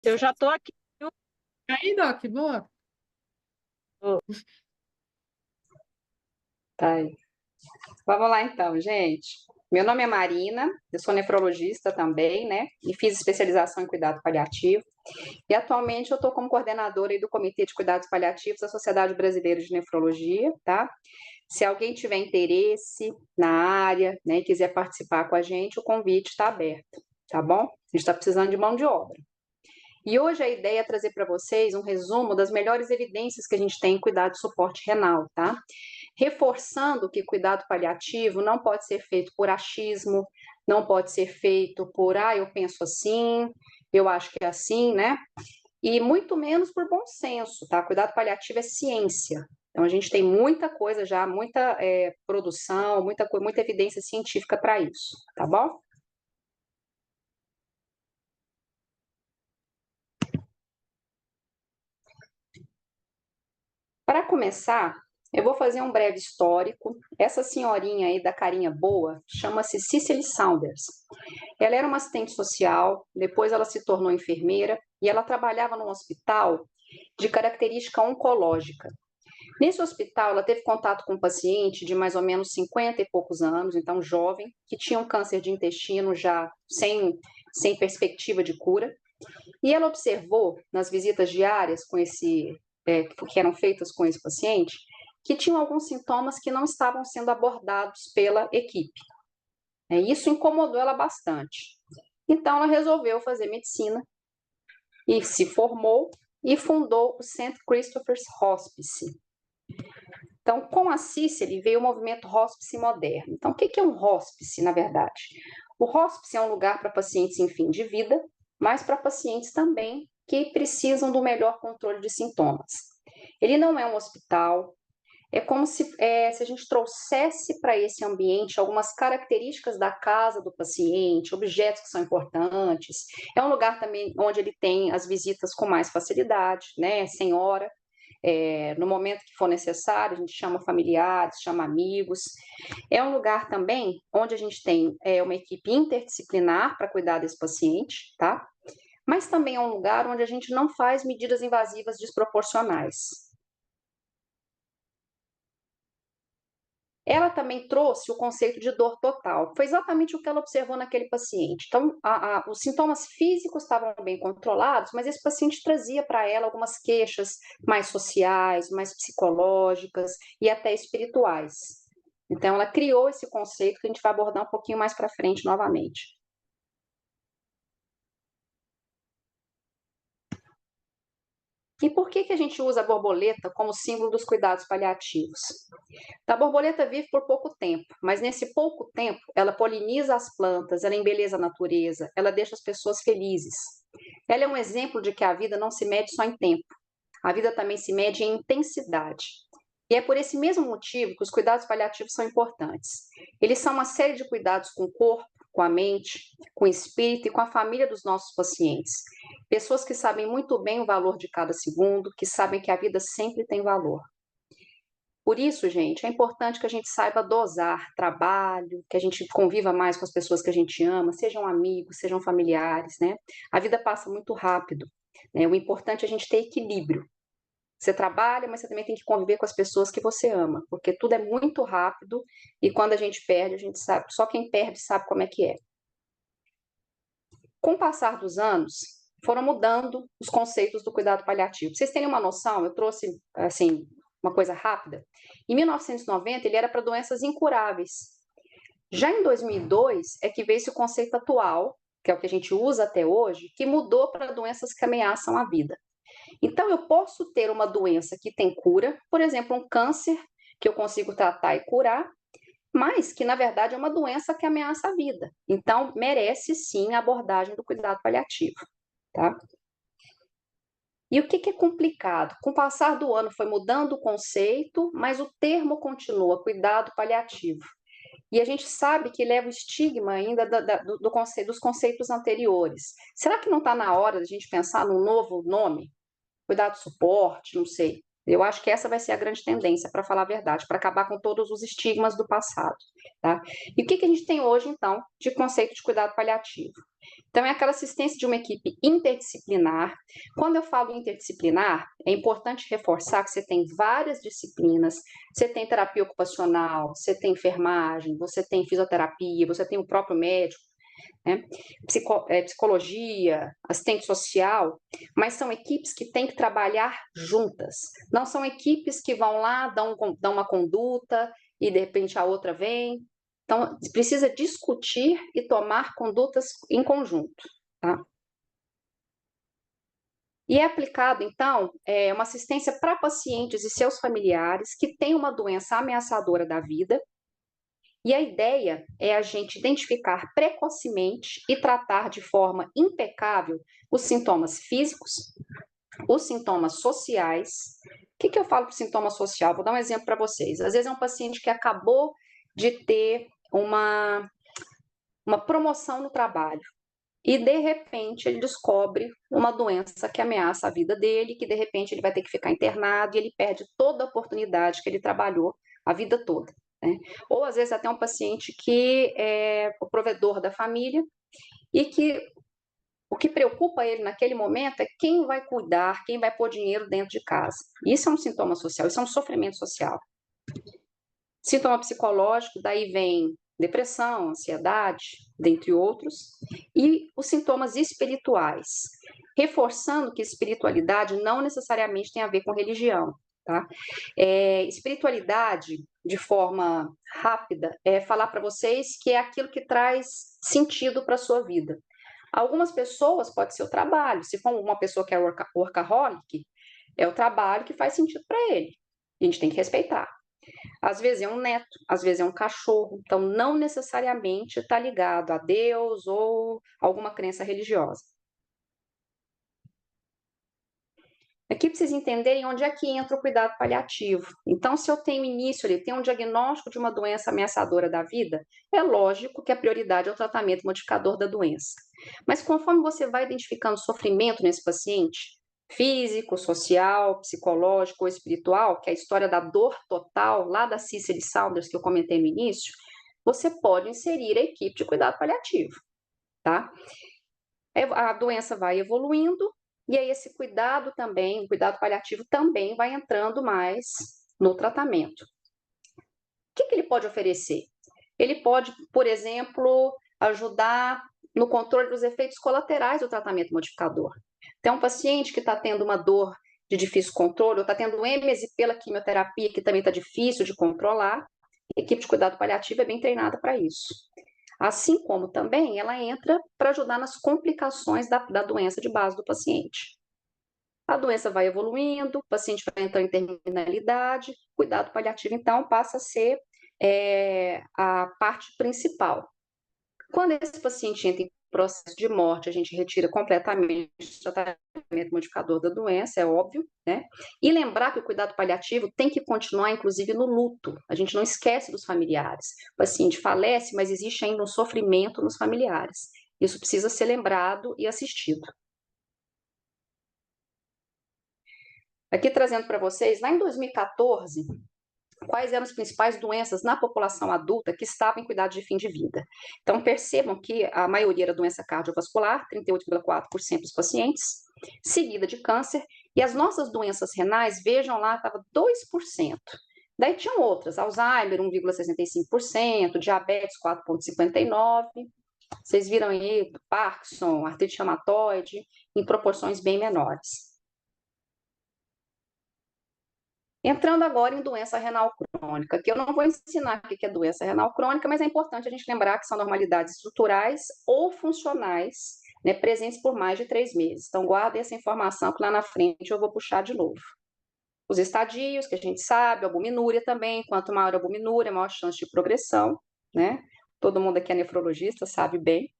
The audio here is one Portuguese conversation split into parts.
Eu já estou aqui, viu? E aí, Doc, boa? Tá aí. Vamos lá então, gente. Meu nome é Marina, eu sou nefrologista também, né? E fiz especialização em cuidado paliativo. E atualmente eu estou como coordenadora aí do Comitê de Cuidados Paliativos da Sociedade Brasileira de Nefrologia, tá? Se alguém tiver interesse na área, né, e quiser participar com a gente, o convite está aberto, tá bom? A gente está precisando de mão de obra. E hoje a ideia é trazer para vocês um resumo das melhores evidências que a gente tem em cuidado de suporte renal, tá? Reforçando que cuidado paliativo não pode ser feito por achismo, não pode ser feito por, eu penso assim, eu acho que é assim, né? E muito menos por bom senso, tá? Cuidado paliativo é ciência. Então, a gente tem muita coisa já, muita produção, muita evidência científica para isso, tá bom? Para começar, eu vou fazer um breve histórico. Essa senhorinha aí da carinha boa chama-se Cicely Saunders. Ela era uma assistente social, depois ela se tornou enfermeira e ela trabalhava num hospital de característica oncológica. Nesse hospital, ela teve contato com um paciente de mais ou menos 50 e poucos anos, então jovem, que tinha um câncer de intestino já sem perspectiva de cura. E ela observou nas visitas diárias que eram feitas com esse paciente, que tinham alguns sintomas que não estavam sendo abordados pela equipe. Isso incomodou ela bastante. Então, ela resolveu fazer medicina e se formou e fundou o St. Christopher's Hospice. Então, com a Cicely veio o movimento hospice moderno. Então, o que é um hospice, na verdade? O hospice é um lugar para pacientes em fim de vida, mas para pacientes também que precisam do melhor controle de sintomas. Ele não é um hospital, é como se a gente trouxesse para esse ambiente algumas características da casa do paciente, objetos que são importantes. É um lugar também onde ele tem as visitas com mais facilidade, né, sem hora. No momento que for necessário, a gente chama familiares, chama amigos. É um lugar também onde a gente tem uma equipe interdisciplinar para cuidar desse paciente, tá? Mas também é um lugar onde a gente não faz medidas invasivas desproporcionais. Ela também trouxe o conceito de dor total, foi exatamente o que ela observou naquele paciente. Então, os sintomas físicos estavam bem controlados, mas esse paciente trazia para ela algumas queixas mais sociais, mais psicológicas e até espirituais. Então, ela criou esse conceito que a gente vai abordar um pouquinho mais para frente novamente. E por que a gente usa a borboleta como símbolo dos cuidados paliativos? A borboleta vive por pouco tempo, mas nesse pouco tempo ela poliniza as plantas, ela embeleza a natureza, ela deixa as pessoas felizes. Ela é um exemplo de que a vida não se mede só em tempo, a vida também se mede em intensidade. E é por esse mesmo motivo que os cuidados paliativos são importantes. Eles são uma série de cuidados com o corpo, com a mente, com o espírito e com a família dos nossos pacientes. Pessoas que sabem muito bem o valor de cada segundo, que sabem que a vida sempre tem valor. Por isso, gente, é importante que a gente saiba dosar trabalho, que a gente conviva mais com as pessoas que a gente ama, sejam amigos, sejam familiares, né? A vida passa muito rápido, né? O importante é a gente ter equilíbrio. Você trabalha, mas você também tem que conviver com as pessoas que você ama, porque tudo é muito rápido e quando a gente perde, a gente sabe, só quem perde sabe como é que é. Com o passar dos anos, foram mudando os conceitos do cuidado paliativo. Pra vocês terem uma noção, eu trouxe, assim, uma coisa rápida. Em 1990, ele era para doenças incuráveis. Já em 2002, é que veio esse conceito atual, que é o que a gente usa até hoje, que mudou para doenças que ameaçam a vida. Então, eu posso ter uma doença que tem cura, por exemplo, um câncer, que eu consigo tratar e curar, mas que, na verdade, é uma doença que ameaça a vida. Então, merece, sim, a abordagem do cuidado paliativo, tá? E o que é complicado? Com o passar do ano foi mudando o conceito, mas o termo continua, cuidado paliativo. E a gente sabe que leva o estigma ainda dos conceitos anteriores. Será que não está na hora da gente pensar num novo nome? Cuidado suporte, não sei. Eu acho que essa vai ser a grande tendência, para falar a verdade, para acabar com todos os estigmas do passado, tá? E o que que a gente tem hoje, então, de conceito de cuidado paliativo? Então, é aquela assistência de uma equipe interdisciplinar. Quando eu falo interdisciplinar, é importante reforçar que você tem várias disciplinas, você tem terapia ocupacional, você tem enfermagem, você tem fisioterapia, você tem o próprio médico, né? Psicologia, assistente social, mas são equipes que têm que trabalhar juntas. Não são equipes que vão lá, dão uma conduta e de repente a outra vem. Então, precisa discutir e tomar condutas em conjunto, tá? E é aplicado, então, uma assistência para pacientes e seus familiares que têm uma doença ameaçadora da vida. E a ideia é a gente identificar precocemente e tratar de forma impecável os sintomas físicos, os sintomas sociais. O que eu falo para sintoma social? Vou dar um exemplo para vocês. Às vezes é um paciente que acabou de ter uma promoção no trabalho e, de repente, ele descobre uma doença que ameaça a vida dele, que, de repente, ele vai ter que ficar internado e ele perde toda a oportunidade que ele trabalhou a vida toda, né? Ou, às vezes, até um paciente que é o provedor da família e que o que preocupa ele naquele momento é quem vai cuidar, quem vai pôr dinheiro dentro de casa. Isso é um sintoma social, isso é um sofrimento social. Sintoma psicológico, daí vem depressão, ansiedade, dentre outros, e os sintomas espirituais, reforçando que espiritualidade não necessariamente tem a ver com religião, tá? Espiritualidade, de forma rápida, é falar para vocês que é aquilo que traz sentido para a sua vida. Algumas pessoas pode ser o trabalho, se for uma pessoa que é workaholic, é o trabalho que faz sentido para ele, a gente tem que respeitar. Às vezes é um neto, às vezes é um cachorro, então não necessariamente está ligado a Deus ou alguma crença religiosa. Aqui para vocês entenderem onde é que entra o cuidado paliativo. Então, se eu tenho início ali, tenho um diagnóstico de uma doença ameaçadora da vida, é lógico que a prioridade é o tratamento modificador da doença. Mas conforme você vai identificando sofrimento nesse paciente, físico, social, psicológico ou espiritual, que é a história da dor total, lá da Cicely Saunders, que eu comentei no início, você pode inserir a equipe de cuidado paliativo, tá? A doença vai evoluindo, e aí esse cuidado também, o cuidado paliativo também vai entrando mais no tratamento. O que ele pode oferecer? Ele pode, por exemplo, ajudar no controle dos efeitos colaterais do tratamento modificador. Então, um paciente que está tendo uma dor de difícil controle, ou está tendo êmese pela quimioterapia, que também está difícil de controlar, a equipe de cuidado paliativo é bem treinada para isso. Assim como também ela entra para ajudar nas complicações da doença de base do paciente. A doença vai evoluindo, o paciente vai entrar em terminalidade, cuidado paliativo, então, passa a ser a parte principal. Quando esse paciente entra em processo de morte, a gente retira completamente o tratamento modificador da doença, é óbvio, né? E lembrar que o cuidado paliativo tem que continuar, inclusive, no luto. A gente não esquece dos familiares. O paciente falece, mas existe ainda um sofrimento nos familiares. Isso precisa ser lembrado e assistido. Aqui trazendo para vocês, lá em 2014, quais eram as principais doenças na população adulta que estavam em cuidado de fim de vida. Então, percebam que a maioria era doença cardiovascular, 38,4% dos pacientes, seguida de câncer, e as nossas doenças renais, vejam lá, estava 2%. Daí tinham outras, Alzheimer, 1,65%, diabetes, 4,59%, vocês viram aí, Parkinson, artrite reumatoide, em proporções bem menores. Entrando agora em doença renal crônica, que eu não vou ensinar o que é doença renal crônica, mas é importante a gente lembrar que são normalidades estruturais ou funcionais, né, presentes por mais de 3 meses. Então, guardem essa informação que lá na frente eu vou puxar de novo. Os estadios, que a gente sabe, a albuminúria também, quanto maior a albuminúria, maior chance de progressão, né? Todo mundo aqui é nefrologista, sabe bem.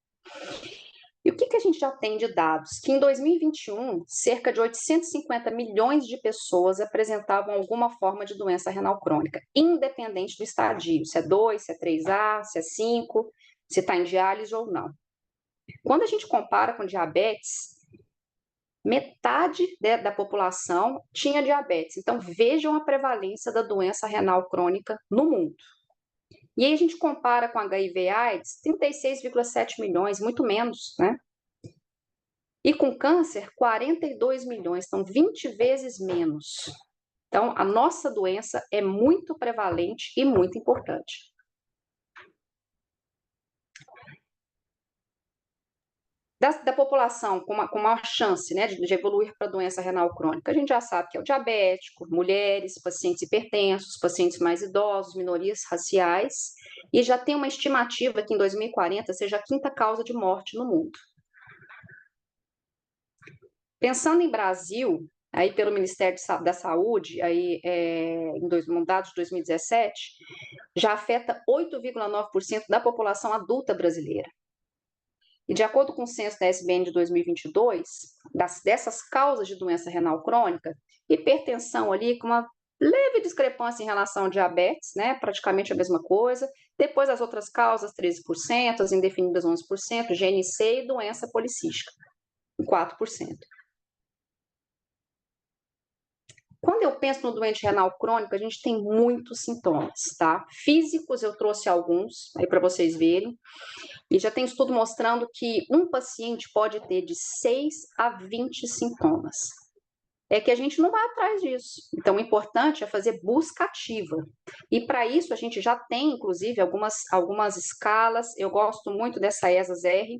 E o que a gente já tem de dados? Que em 2021, cerca de 850 milhões de pessoas apresentavam alguma forma de doença renal crônica, independente do estadio, se é 2, se é 3A, se é 5, se está em diálise ou não. Quando a gente compara com diabetes, metade da população tinha diabetes. Então, vejam a prevalência da doença renal crônica no mundo. E aí a gente compara com HIV/AIDS, 36,7 milhões, muito menos, né? E com câncer, 42 milhões, então 20 vezes menos. Então, a nossa doença é muito prevalente e muito importante. Da população com maior chance, né, de evoluir para doença renal crônica, a gente já sabe que é o diabético, mulheres, pacientes hipertensos, pacientes mais idosos, minorias raciais, e já tem uma estimativa que em 2040 seja a quinta causa de morte no mundo. Pensando em Brasil, aí pelo Ministério da Saúde, aí, em dados de 2017, já afeta 8,9% da população adulta brasileira. E de acordo com o censo da SBN de 2022, dessas causas de doença renal crônica, hipertensão ali com uma leve discrepância em relação ao diabetes, né, praticamente a mesma coisa. Depois as outras causas, 13%, as indefinidas 11%, GNC e doença policística, 4%. Quando eu penso no doente renal crônico, a gente tem muitos sintomas, tá? Físicos, eu trouxe alguns aí para vocês verem. E já tem estudo mostrando que um paciente pode ter de 6 a 20 sintomas. É que a gente não vai atrás disso. Então, o importante é fazer busca ativa. E para isso, a gente já tem, inclusive, algumas escalas. Eu gosto muito dessa ESAS-R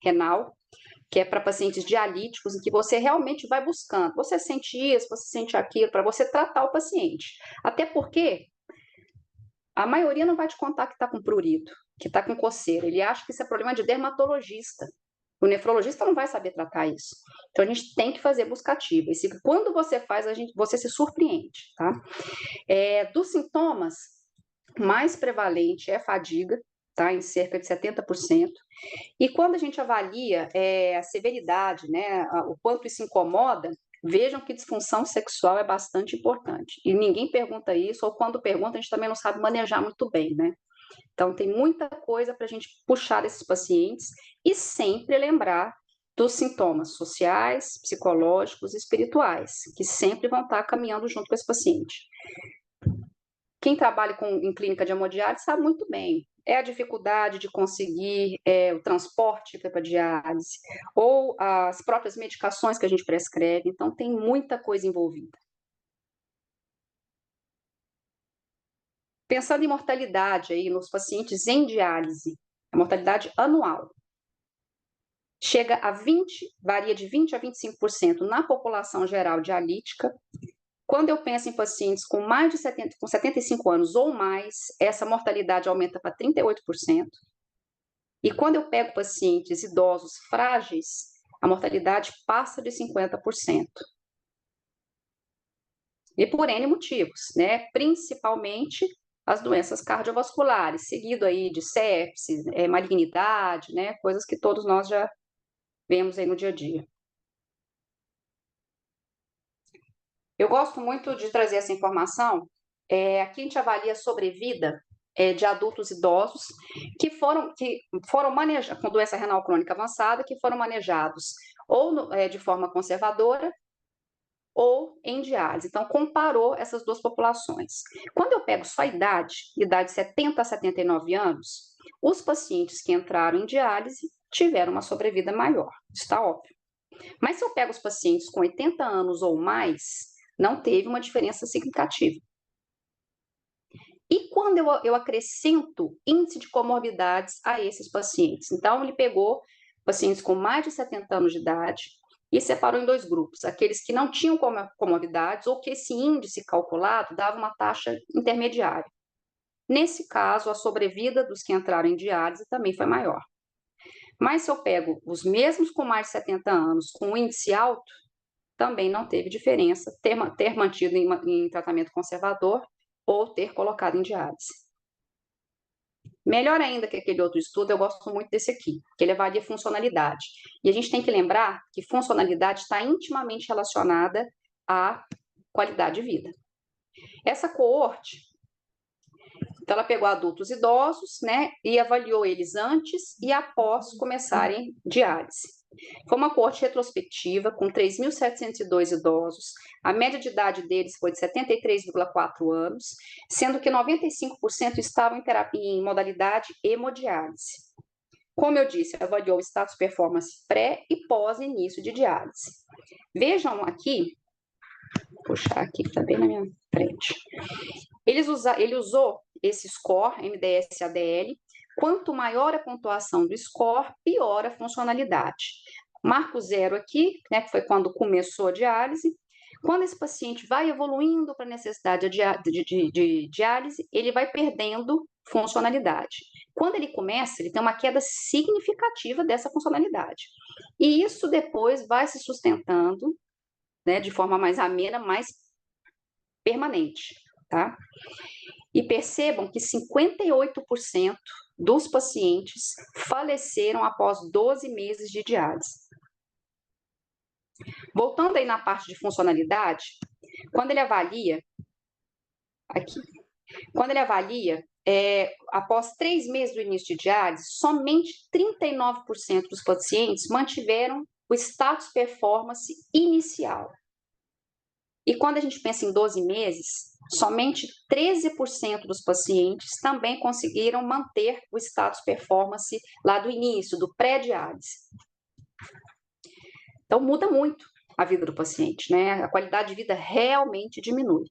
renal, que é para pacientes dialíticos, em que você realmente vai buscando. Você sente isso, você sente aquilo, para você tratar o paciente. Até porque a maioria não vai te contar que está com prurido, que está com coceira. Ele acha que isso é problema de dermatologista. O nefrologista não vai saber tratar isso. Então, a gente tem que fazer busca ativa. E quando você faz, você se surpreende, tá? Dos sintomas, mais prevalente é fadiga, tá? Em cerca de 70%. E quando a gente avalia a severidade, né? O quanto isso incomoda, vejam que disfunção sexual é bastante importante. E ninguém pergunta isso, ou quando pergunta, a gente também não sabe manejar muito bem, né? Então, tem muita coisa para a gente puxar desses pacientes e sempre lembrar dos sintomas sociais, psicológicos e espirituais, que sempre vão estar caminhando junto com esse paciente. Quem trabalha em clínica de hemodiálise sabe muito bem. É a dificuldade de conseguir o transporte para a diálise, ou as próprias medicações que a gente prescreve. Então, tem muita coisa envolvida. Pensando em mortalidade aí nos pacientes em diálise, a mortalidade anual chega a varia de 20% a 25% na população geral dialítica. Quando eu penso em pacientes com mais de 75 anos ou mais, essa mortalidade aumenta para 38%. E quando eu pego pacientes idosos frágeis, a mortalidade passa de 50%. E por N motivos, né? Principalmente as doenças cardiovasculares, seguido aí de sepsis, malignidade, né? Coisas que todos nós já vemos aí no dia a dia. Eu gosto muito de trazer essa informação. Aqui a gente avalia a sobrevida de adultos idosos que foram manejados com doença renal crônica avançada, que foram manejados ou de forma conservadora ou em diálise. Então, comparou essas duas populações. Quando eu pego só a idade de 70 a 79 anos, os pacientes que entraram em diálise tiveram uma sobrevida maior, está óbvio. Mas se eu pego os pacientes com 80 anos ou mais, não teve uma diferença significativa. E quando eu acrescento índice de comorbidades a esses pacientes? Então, ele pegou pacientes com mais de 70 anos de idade e separou em dois grupos, aqueles que não tinham comorbidades ou que esse índice calculado dava uma taxa intermediária. Nesse caso, a sobrevida dos que entraram em diálise também foi maior. Mas se eu pego os mesmos com mais de 70 anos, com índice alto, também não teve diferença ter mantido em tratamento conservador ou ter colocado em diálise. Melhor ainda que aquele outro estudo, eu gosto muito desse aqui, que ele avalia funcionalidade. E a gente tem que lembrar que funcionalidade está intimamente relacionada à qualidade de vida. Essa coorte, então ela pegou adultos idosos, né, e avaliou eles antes e após começarem diálise. Foi uma coorte retrospectiva com 3.702 idosos. A média de idade deles foi de 73,4 anos, sendo que 95% estavam em terapia em modalidade hemodiálise. Como eu disse, avaliou o status performance pré e pós início de diálise. Vejam aqui, vou puxar aqui que está bem na minha frente. Ele usou esse score, MDS-ADL. Quanto maior a pontuação do score, pior a funcionalidade. Marco zero aqui, né, que foi quando começou a diálise. Quando esse paciente vai evoluindo para a necessidade de diálise, ele vai perdendo funcionalidade. Quando ele começa, ele tem uma queda significativa dessa funcionalidade. E isso depois vai se sustentando, né, de forma mais amena, mais permanente, tá? E percebam que 58% dos pacientes faleceram após 12 meses de diálise. Voltando aí na parte de funcionalidade, quando ele avalia, aqui, quando ele avalia, após 3 meses do início de diálise, somente 39% dos pacientes mantiveram o status performance inicial. E quando a gente pensa em 12 meses, somente 13% dos pacientes também conseguiram manter o status performance lá do início, do pré-diálise. Então, muda muito a vida do paciente, né? A qualidade de vida realmente diminui.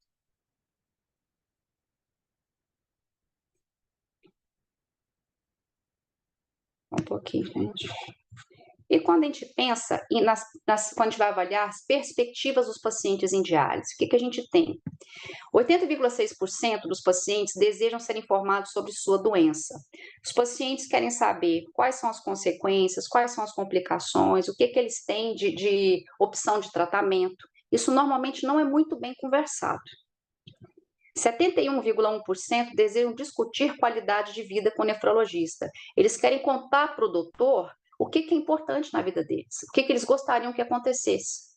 Um pouquinho, gente. E quando a gente pensa quando a gente vai avaliar as perspectivas dos pacientes em diálise, o que a gente tem? 80,6% dos pacientes desejam ser informados sobre sua doença. Os pacientes querem saber quais são as consequências, quais são as complicações, o que eles têm de opção de tratamento. Isso normalmente não é muito bem conversado. 71,1% desejam discutir qualidade de vida com o nefrologista. Eles querem contar para o doutor o que é importante na vida deles, o que eles gostariam que acontecesse.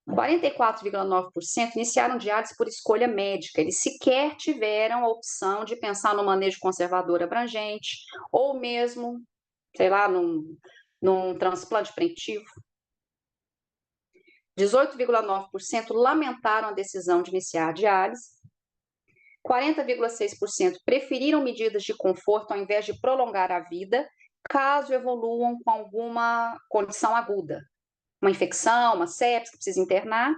44,9% iniciaram diálise por escolha médica. Eles sequer tiveram a opção de pensar no manejo conservador abrangente ou mesmo, sei lá, num transplante preventivo. 18,9% lamentaram a decisão de iniciar a diálise. 40,6% preferiram medidas de conforto ao invés de prolongar a vida, caso evoluam com alguma condição aguda. Uma infecção, uma sepse que precisa internar,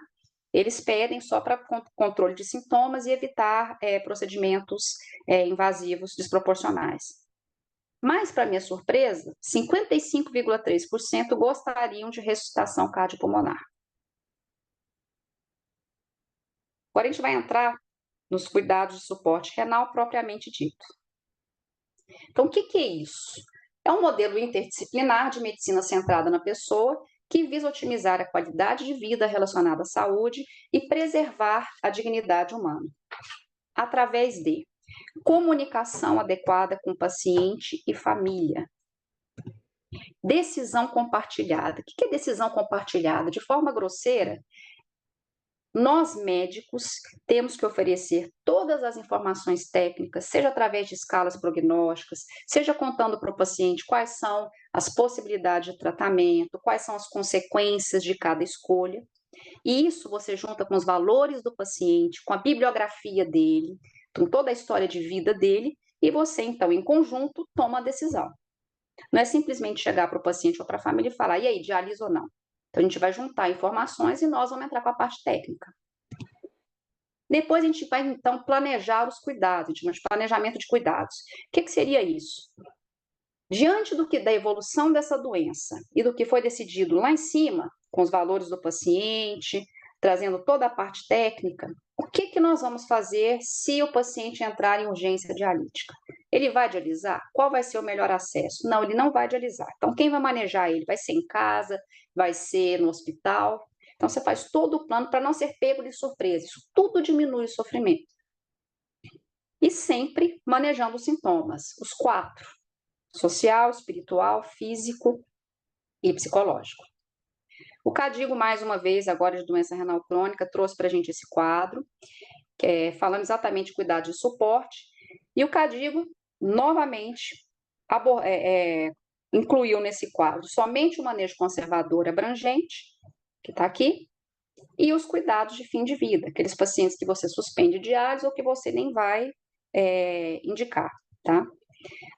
eles pedem só para controle de sintomas e evitar procedimentos invasivos desproporcionais. Mas, para minha surpresa, 55,3% gostariam de ressuscitação cardiopulmonar. Agora a gente vai entrar nos cuidados de suporte renal propriamente dito. Então, o que é isso? É um modelo interdisciplinar de medicina centrada na pessoa que visa otimizar a qualidade de vida relacionada à saúde e preservar a dignidade humana, através de comunicação adequada com o paciente e família. Decisão compartilhada. O que é decisão compartilhada? De forma grosseira, nós médicos temos que oferecer todas as informações técnicas, seja através de escalas prognósticas, seja contando para o paciente quais são as possibilidades de tratamento, quais são as consequências de cada escolha. E isso você junta com os valores do paciente, com a bibliografia dele, com toda a história de vida dele, e você, então, em conjunto, toma a decisão. Não é simplesmente chegar para o paciente ou para a família e falar, e aí, diálise ou não? Então, a gente vai juntar informações e nós vamos entrar com a parte técnica. Depois, a gente vai, então, planejar os cuidados, a gente chama de planejamento de cuidados. O que seria isso? Diante da evolução dessa doença e do que foi decidido lá em cima, com os valores do paciente, trazendo toda a parte técnica, o que nós vamos fazer se o paciente entrar em urgência dialítica? Ele vai dialisar? Qual vai ser o melhor acesso? Não, ele não vai dialisar. Então, quem vai manejar ele? Vai ser em casa? Vai ser no hospital? Então, você faz todo o plano para não ser pego de surpresa. Isso tudo diminui o sofrimento. E sempre manejando os sintomas, os 4. Social, espiritual, físico e psicológico. O CADIGO, mais uma vez, agora de doença renal crônica, trouxe para a gente esse quadro, falando exatamente de cuidado de suporte. E o CADIGO, novamente, incluiu nesse quadro somente o manejo conservador abrangente, que está aqui, e os cuidados de fim de vida, aqueles pacientes que você suspende diálise ou que você nem vai indicar, tá?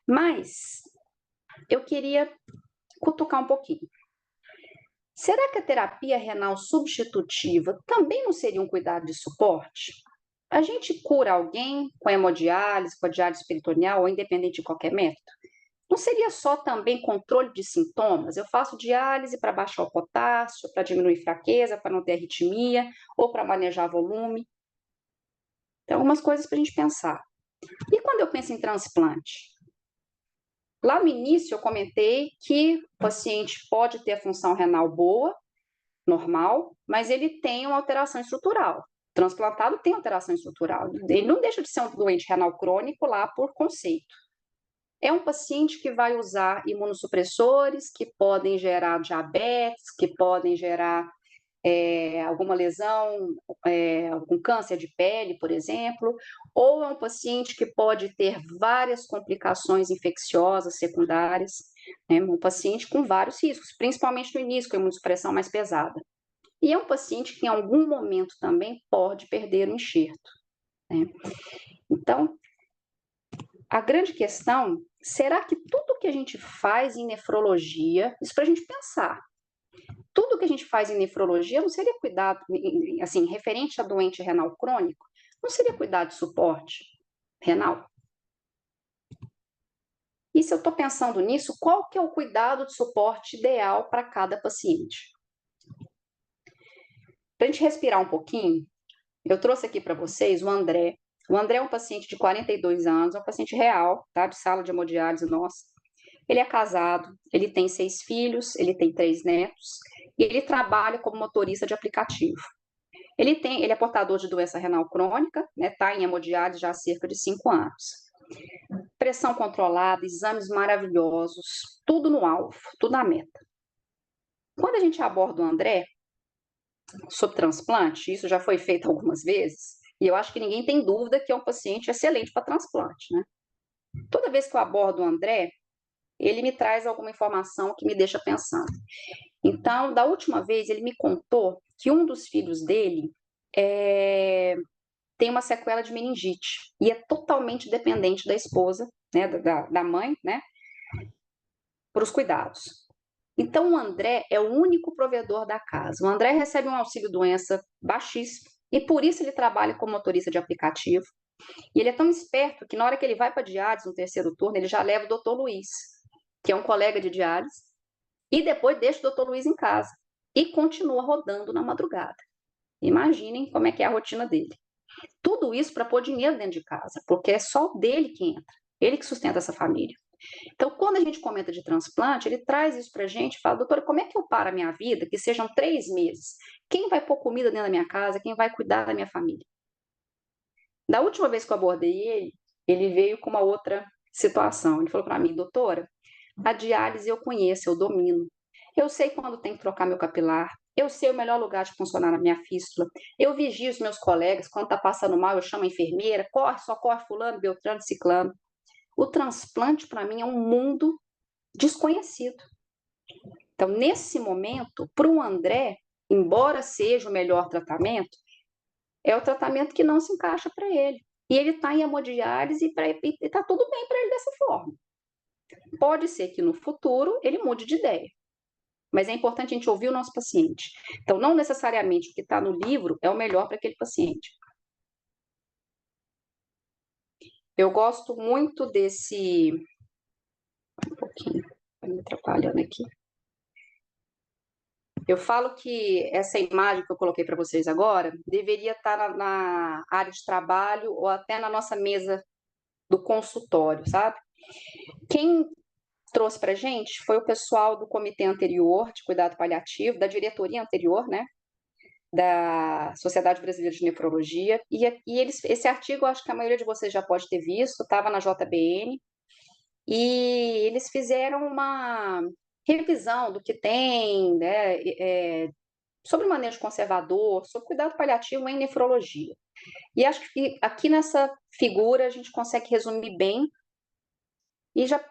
Mas eu queria cutucar um pouquinho. Será que a terapia renal substitutiva também não seria um cuidado de suporte? A gente cura alguém com hemodiálise, com a diálise peritoneal, ou independente de qualquer método? Não seria só também controle de sintomas? Eu faço diálise para baixar o potássio, para diminuir fraqueza, para não ter arritmia, ou para manejar volume. Então, algumas coisas para a gente pensar. E quando eu penso em transplante? Lá no início eu comentei que o paciente pode ter a função renal boa, normal, mas ele tem uma alteração estrutural. O transplantado tem alteração estrutural. Ele não deixa de ser um doente renal crônico lá por conceito. É um paciente que vai usar imunossupressores que podem gerar diabetes, que podem gerar alguma lesão, algum câncer de pele, por exemplo, ou é um paciente que pode ter várias complicações infecciosas secundárias, né? Um paciente com vários riscos, principalmente no início, com a imunossupressão mais pesada. E é um paciente que em algum momento também pode perder o enxerto, né? Então, a grande questão, será que tudo que a gente faz em nefrologia, isso para a gente pensar, tudo que a gente faz em nefrologia não seria cuidado, assim, referente a doente renal crônico, não seria cuidado de suporte renal? E se eu estou pensando nisso, qual que é o cuidado de suporte ideal para cada paciente? Para a gente respirar um pouquinho, eu trouxe aqui para vocês o André. O André é um paciente de 42 anos, é um paciente real, tá? De sala de hemodiálise nossa. Ele é casado, ele tem 6 filhos, ele tem 3 netos, e ele trabalha como motorista de aplicativo. Ele é portador de doença renal crônica, né? Tá em hemodiálise já há cerca de 5 anos. Pressão controlada, exames maravilhosos, tudo no alvo, tudo na meta. Quando a gente aborda o André sobre transplante, isso já foi feito algumas vezes, e eu acho que ninguém tem dúvida que é um paciente excelente para transplante, né? Toda vez que eu abordo o André, ele me traz alguma informação que me deixa pensando. Então, da última vez, ele me contou que um dos filhos dele tem uma sequela de meningite e é totalmente dependente da esposa, né, da mãe, né, para os cuidados. Então, o André é o único provedor da casa. O André recebe um auxílio-doença baixíssimo e por isso ele trabalha como motorista de aplicativo. E ele é tão esperto que na hora que ele vai para a diálise no terceiro turno, ele já leva o doutor Luiz, que é um colega de diálise, e depois deixa o doutor Luiz em casa e continua rodando na madrugada. Imaginem como é que é a rotina dele. Tudo isso para pôr dinheiro dentro de casa, porque é só dele que entra, ele que sustenta essa família. Então, quando a gente comenta de transplante, ele traz isso para a gente e fala, doutora, como é que eu paro a minha vida, que sejam 3 meses? Quem vai pôr comida dentro da minha casa? Quem vai cuidar da minha família? Da última vez que eu abordei ele veio com uma outra situação. Ele falou para mim, doutora, a diálise eu conheço, eu domino. Eu sei quando tem que trocar meu capilar, eu sei o melhor lugar de funcionar na minha fístula, eu vigio os meus colegas, quando está passando mal eu chamo a enfermeira, corre, socorre fulano, beltrano, ciclano. O transplante para mim é um mundo desconhecido. Então, nesse momento, para o André, embora seja o melhor tratamento, é o tratamento que não se encaixa para ele. E ele está em hemodiálise e está tudo bem para ele dessa forma. Pode ser que no futuro ele mude de ideia. Mas é importante a gente ouvir o nosso paciente. Então, não necessariamente o que está no livro é o melhor para aquele paciente. Eu gosto muito desse. Um pouquinho, está me atrapalhando aqui. Eu falo que essa imagem que eu coloquei para vocês agora deveria estar na área de trabalho ou até na nossa mesa do consultório, sabe? Quem trouxe para a gente foi o pessoal do comitê anterior de cuidado paliativo, da diretoria anterior, né? Da Sociedade Brasileira de Nefrologia, e esse artigo, acho que a maioria de vocês já pode ter visto, estava na JBN, e eles fizeram uma revisão do que tem, né, sobre manejo conservador, sobre cuidado paliativo em nefrologia. E acho que aqui nessa figura a gente consegue resumir bem e já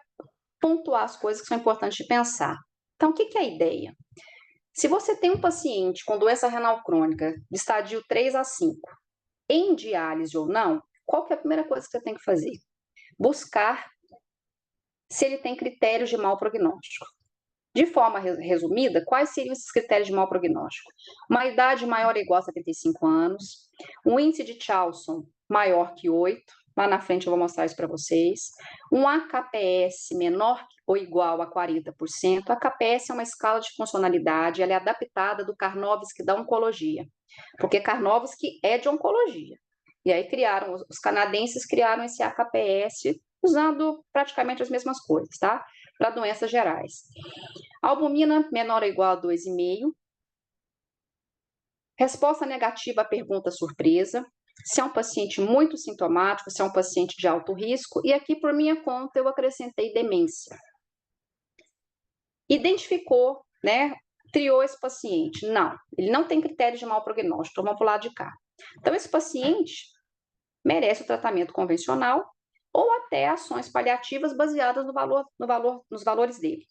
pontuar as coisas que são importantes de pensar. Então, o que é a ideia? Se você tem um paciente com doença renal crônica de estadio 3 a 5, em diálise ou não, qual que é a primeira coisa que você tem que fazer? Buscar se ele tem critérios de mau prognóstico. De forma resumida, quais seriam esses critérios de mau prognóstico? Uma idade maior ou igual a 75 anos, um índice de Charlson maior que 8, lá na frente eu vou mostrar isso para vocês, um AKPS menor ou igual a 40%. A AKPS é uma escala de funcionalidade, ela é adaptada do Karnofsky da oncologia, porque Karnofsky é de oncologia. E aí os canadenses criaram esse AKPS usando praticamente as mesmas coisas, tá? Para doenças gerais. Albumina menor ou igual a 2,5. Resposta negativa à pergunta surpresa. Se é um paciente muito sintomático, se é um paciente de alto risco. E aqui, por minha conta, eu acrescentei demência. Identificou, né? Triou esse paciente. Não, ele não tem critério de mau prognóstico. Então, vamos para o lado de cá. Então, esse paciente merece o tratamento convencional ou até ações paliativas baseadas nos valores dele.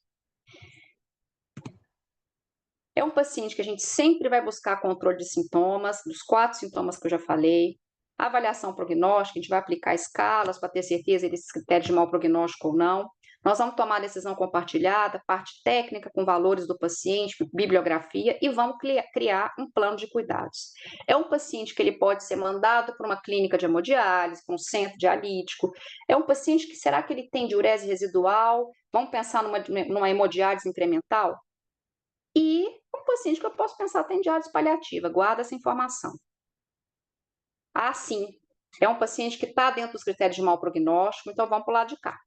É um paciente que a gente sempre vai buscar controle de sintomas, dos 4 sintomas que eu já falei. Avaliação prognóstica, a gente vai aplicar escalas para ter certeza desses critérios de mau prognóstico ou não. Nós vamos tomar decisão compartilhada, parte técnica com valores do paciente, bibliografia, e vamos criar um plano de cuidados. É um paciente que ele pode ser mandado para uma clínica de hemodiálise, para um centro dialítico. É um paciente que, será que ele tem diurese residual? Vamos pensar numa hemodiálise incremental? E um paciente que eu posso pensar tem diálise paliativa, guarda essa informação. Ah, sim, é um paciente que está dentro dos critérios de mau prognóstico, então vamos para o lado de cá.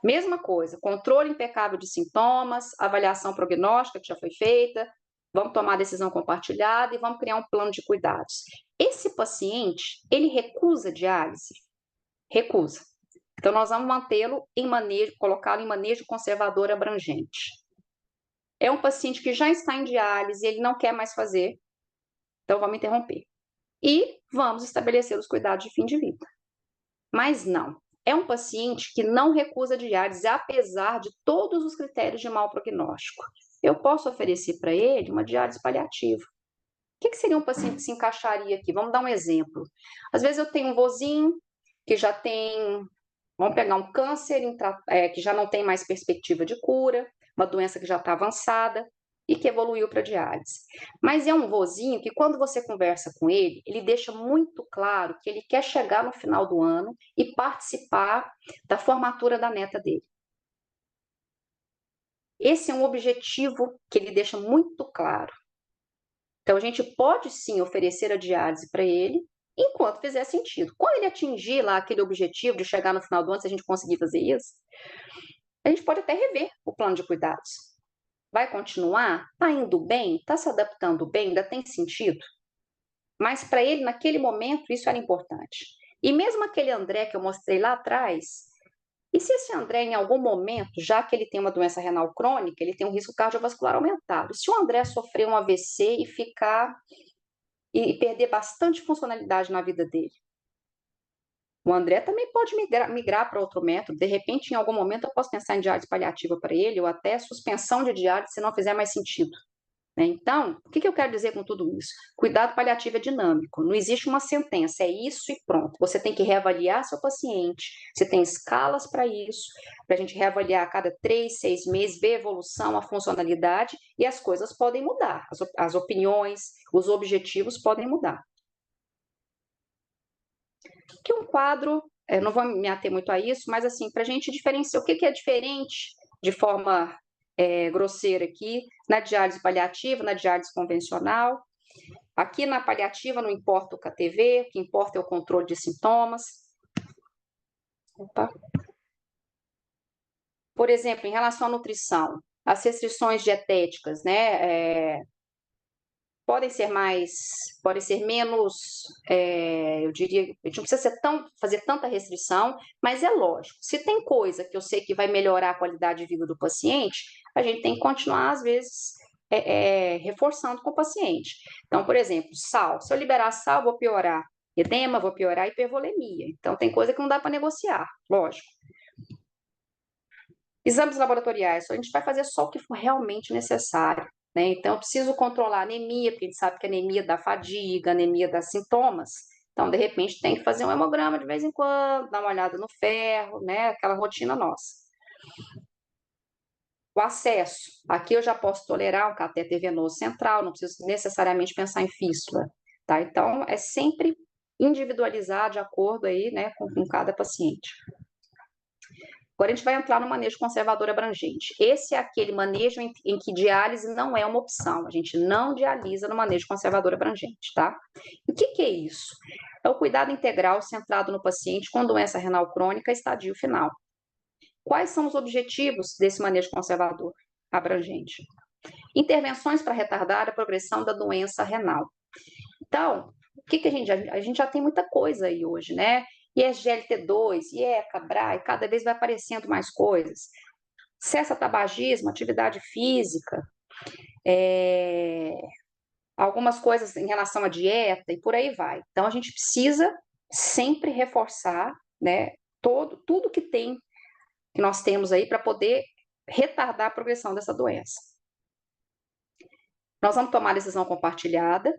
Mesma coisa, controle impecável de sintomas, avaliação prognóstica que já foi feita, vamos tomar decisão compartilhada e vamos criar um plano de cuidados. Esse paciente, ele recusa diálise? Recusa. Então, nós vamos mantê-lo em manejo, colocá-lo em manejo conservador abrangente. É um paciente que já está em diálise, ele não quer mais fazer, então vamos interromper. E vamos estabelecer os cuidados de fim de vida. Mas não, é um paciente que não recusa diálise, apesar de todos os critérios de mau prognóstico. Eu posso oferecer para ele uma diálise paliativa. O que seria um paciente que se encaixaria aqui? Vamos dar um exemplo. Às vezes eu tenho um vozinho que já tem, vamos pegar um câncer que já não tem mais perspectiva de cura, uma doença que já está avançada e que evoluiu para diálise. Mas é um vozinho que, quando você conversa com ele, ele deixa muito claro que ele quer chegar no final do ano e participar da formatura da neta dele. Esse é um objetivo que ele deixa muito claro. Então, a gente pode sim oferecer a diálise para ele, enquanto fizer sentido. Quando ele atingir lá aquele objetivo de chegar no final do ano, se a gente conseguir fazer isso, a gente pode até rever o plano de cuidados. Vai continuar? Está indo bem? Está se adaptando bem? Ainda tem sentido? Mas para ele, naquele momento, isso era importante. E mesmo aquele André que eu mostrei lá atrás, e se esse André, em algum momento, já que ele tem uma doença renal crônica, ele tem um risco cardiovascular aumentado, se o André sofrer um AVC e perder bastante funcionalidade na vida dele, o André também pode migrar para outro método. De repente, em algum momento, eu posso pensar em diálise paliativa para ele, ou até suspensão de diálise, se não fizer mais sentido. Então, o que eu quero dizer com tudo isso? Cuidado paliativo é dinâmico, não existe uma sentença, é isso e pronto. Você tem que reavaliar seu paciente, você tem escalas para isso, para a gente reavaliar a cada 3, 6 meses, ver a evolução, a funcionalidade, e as coisas podem mudar, as opiniões, os objetivos podem mudar. Que um quadro, não vou me ater muito a isso, mas assim, para a gente diferenciar o que é diferente de forma grosseira aqui, na diálise paliativa, na diálise convencional. Aqui na paliativa não importa o KTV, o que importa é o controle de sintomas. Opa. Por exemplo, em relação à nutrição, as restrições dietéticas, né, podem ser menos, eu diria, a gente não precisa fazer tanta restrição, mas é lógico, se tem coisa que eu sei que vai melhorar a qualidade de vida do paciente, a gente tem que continuar, às vezes, reforçando com o paciente. Então, por exemplo, sal, se eu liberar sal, vou piorar edema, vou piorar hipervolemia. Então, tem coisa que não dá para negociar, lógico. Exames laboratoriais, a gente vai fazer só o que for realmente necessário, né? Então, eu preciso controlar a anemia, porque a gente sabe que a anemia dá fadiga, a anemia dá sintomas. Então, de repente, tem que fazer um hemograma de vez em quando, dar uma olhada no ferro, né? Aquela rotina nossa. O acesso. Aqui eu já posso tolerar um catéter venoso central, não preciso necessariamente pensar em fístula, tá? Então, é sempre individualizar de acordo aí, né, com cada paciente. Agora a gente vai entrar no manejo conservador abrangente. Esse é aquele manejo em que diálise não é uma opção. A gente não dialisa no manejo conservador abrangente, tá? E o que é isso? É o cuidado integral centrado no paciente com doença renal crônica, estadio final. Quais são os objetivos desse manejo conservador abrangente? Intervenções para retardar a progressão da doença renal. Então, o que a gente já tem muita coisa aí hoje, né? ISGLT2, IECA, BRAE, cada vez vai aparecendo mais coisas. Cessa tabagismo, atividade física, algumas coisas em relação à dieta e por aí vai. Então, a gente precisa sempre reforçar, né, tudo que nós temos aí para poder retardar a progressão dessa doença. Nós vamos tomar decisão compartilhada,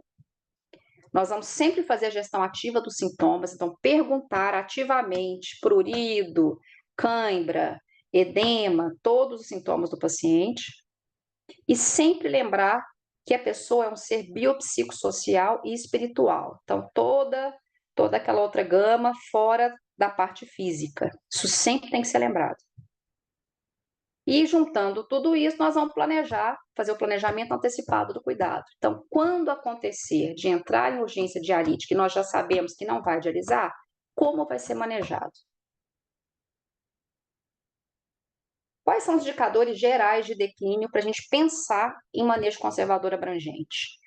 nós vamos sempre fazer a gestão ativa dos sintomas, então perguntar ativamente prurido, cãibra, edema, todos os sintomas do paciente, e sempre lembrar que a pessoa é um ser biopsicossocial e espiritual. Então, toda aquela outra gama fora da parte física. Isso sempre tem que ser lembrado. E juntando tudo isso, nós vamos fazer o planejamento antecipado do cuidado. Então, quando acontecer de entrar em urgência dialítica e nós já sabemos que não vai dialisar, como vai ser manejado? Quais são os indicadores gerais de declínio para a gente pensar em manejo conservador abrangente?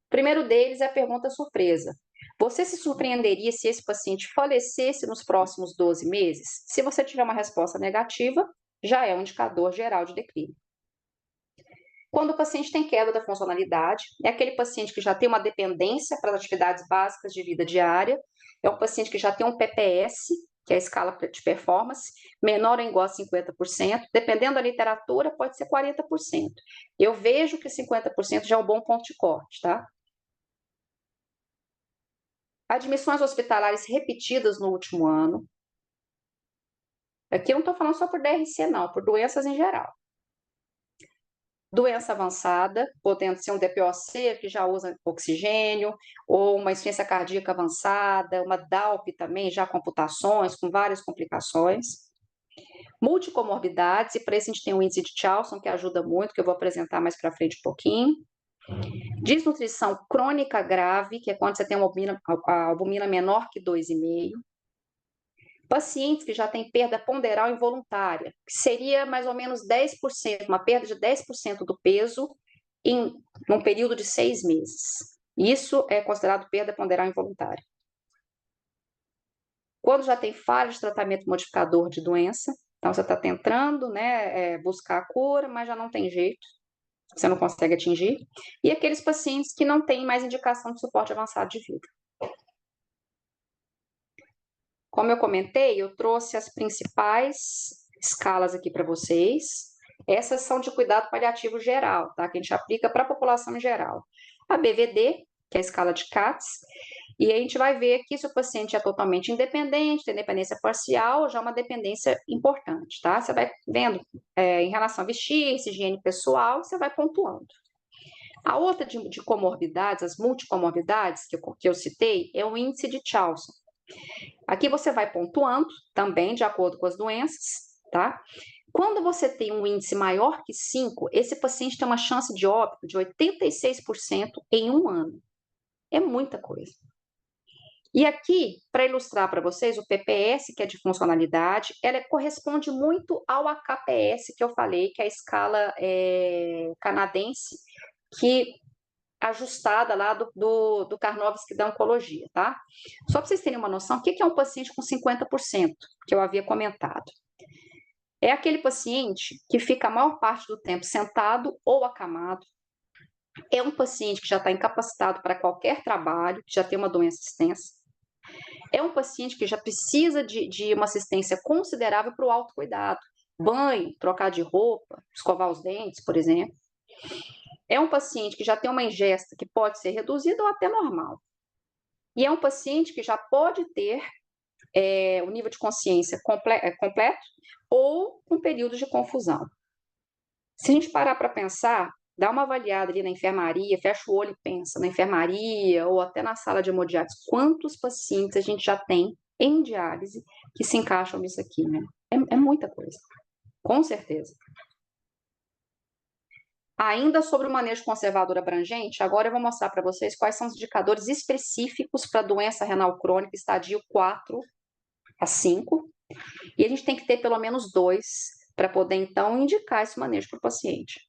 O primeiro deles é a pergunta surpresa. Você se surpreenderia se esse paciente falecesse nos próximos 12 meses? Se você tiver uma resposta negativa, já é um indicador geral de declínio. Quando o paciente tem queda da funcionalidade, é aquele paciente que já tem uma dependência para as atividades básicas de vida diária, é um paciente que já tem um PPS, que é a escala de performance, menor ou igual a 50%, dependendo da literatura, pode ser 40%. Eu vejo que 50% já é um bom ponto de corte, tá? Admissões hospitalares repetidas no último ano. Aqui eu não estou falando só por DRC, não, por doenças em geral. Doença avançada, podendo ser um DPOC, que já usa oxigênio, ou uma insuficiência cardíaca avançada, uma DALP também, já computações, com várias complicações. Multicomorbidades, e para isso a gente tem o índice de Charlson, que ajuda muito, que eu vou apresentar mais para frente um pouquinho. Desnutrição crônica grave, que é quando você tem a albumina menor que 2,5. Pacientes que já têm perda ponderal involuntária, que seria mais ou menos 10%, uma perda de 10% do peso em um período de 6 meses. Isso é considerado perda ponderal involuntária. Quando já tem falha de tratamento modificador de doença, então você está tentando, né, buscar a cura, mas já não tem jeito, você não consegue atingir. E aqueles pacientes que não têm mais indicação de suporte avançado de vida. Como eu comentei, eu trouxe as principais escalas aqui para vocês. Essas são de cuidado paliativo geral, tá? Que a gente aplica para a população em geral. A BVD, que é a escala de CATS, e a gente vai ver aqui se o paciente é totalmente independente, tem dependência parcial, já é uma dependência importante, tá? Você vai vendo em relação a vestir-se, higiene pessoal, você vai pontuando. A outra de comorbidades, as multicomorbidades que eu citei, é o índice de Charlson. Aqui você vai pontuando, também de acordo com as doenças, tá? Quando você tem um índice maior que 5, esse paciente tem uma chance de óbito de 86% em um ano. É muita coisa. E aqui, para ilustrar para vocês, o PPS, que é de funcionalidade, ela corresponde muito ao AKPS, que eu falei, que é a escala canadense, que ajustada lá do Karnofsky da oncologia, tá? Só para vocês terem uma noção, o que é um paciente com 50%, que eu havia comentado? É aquele paciente que fica a maior parte do tempo sentado ou acamado, é um paciente que já está incapacitado para qualquer trabalho, que já tem uma doença extensa, é um paciente que já precisa de uma assistência considerável para o autocuidado. banho, trocar de roupa, escovar os dentes, por exemplo. É um paciente que já tem uma ingesta que pode ser reduzida ou até normal. E é um paciente que já pode ter o nível de consciência completo ou com períodos de confusão. Se a gente parar para pensar, dá uma avaliada ali na enfermaria, fecha o olho e pensa, na enfermaria ou até na sala de hemodiálise, quantos pacientes a gente já tem em diálise que se encaixam nisso aqui, né? É muita coisa, com certeza. Ainda sobre o manejo conservador abrangente, agora eu vou mostrar para vocês quais são os indicadores específicos para a doença renal crônica estadio 4 a 5, e a gente tem que ter pelo menos 2 para poder, então, indicar esse manejo para o paciente.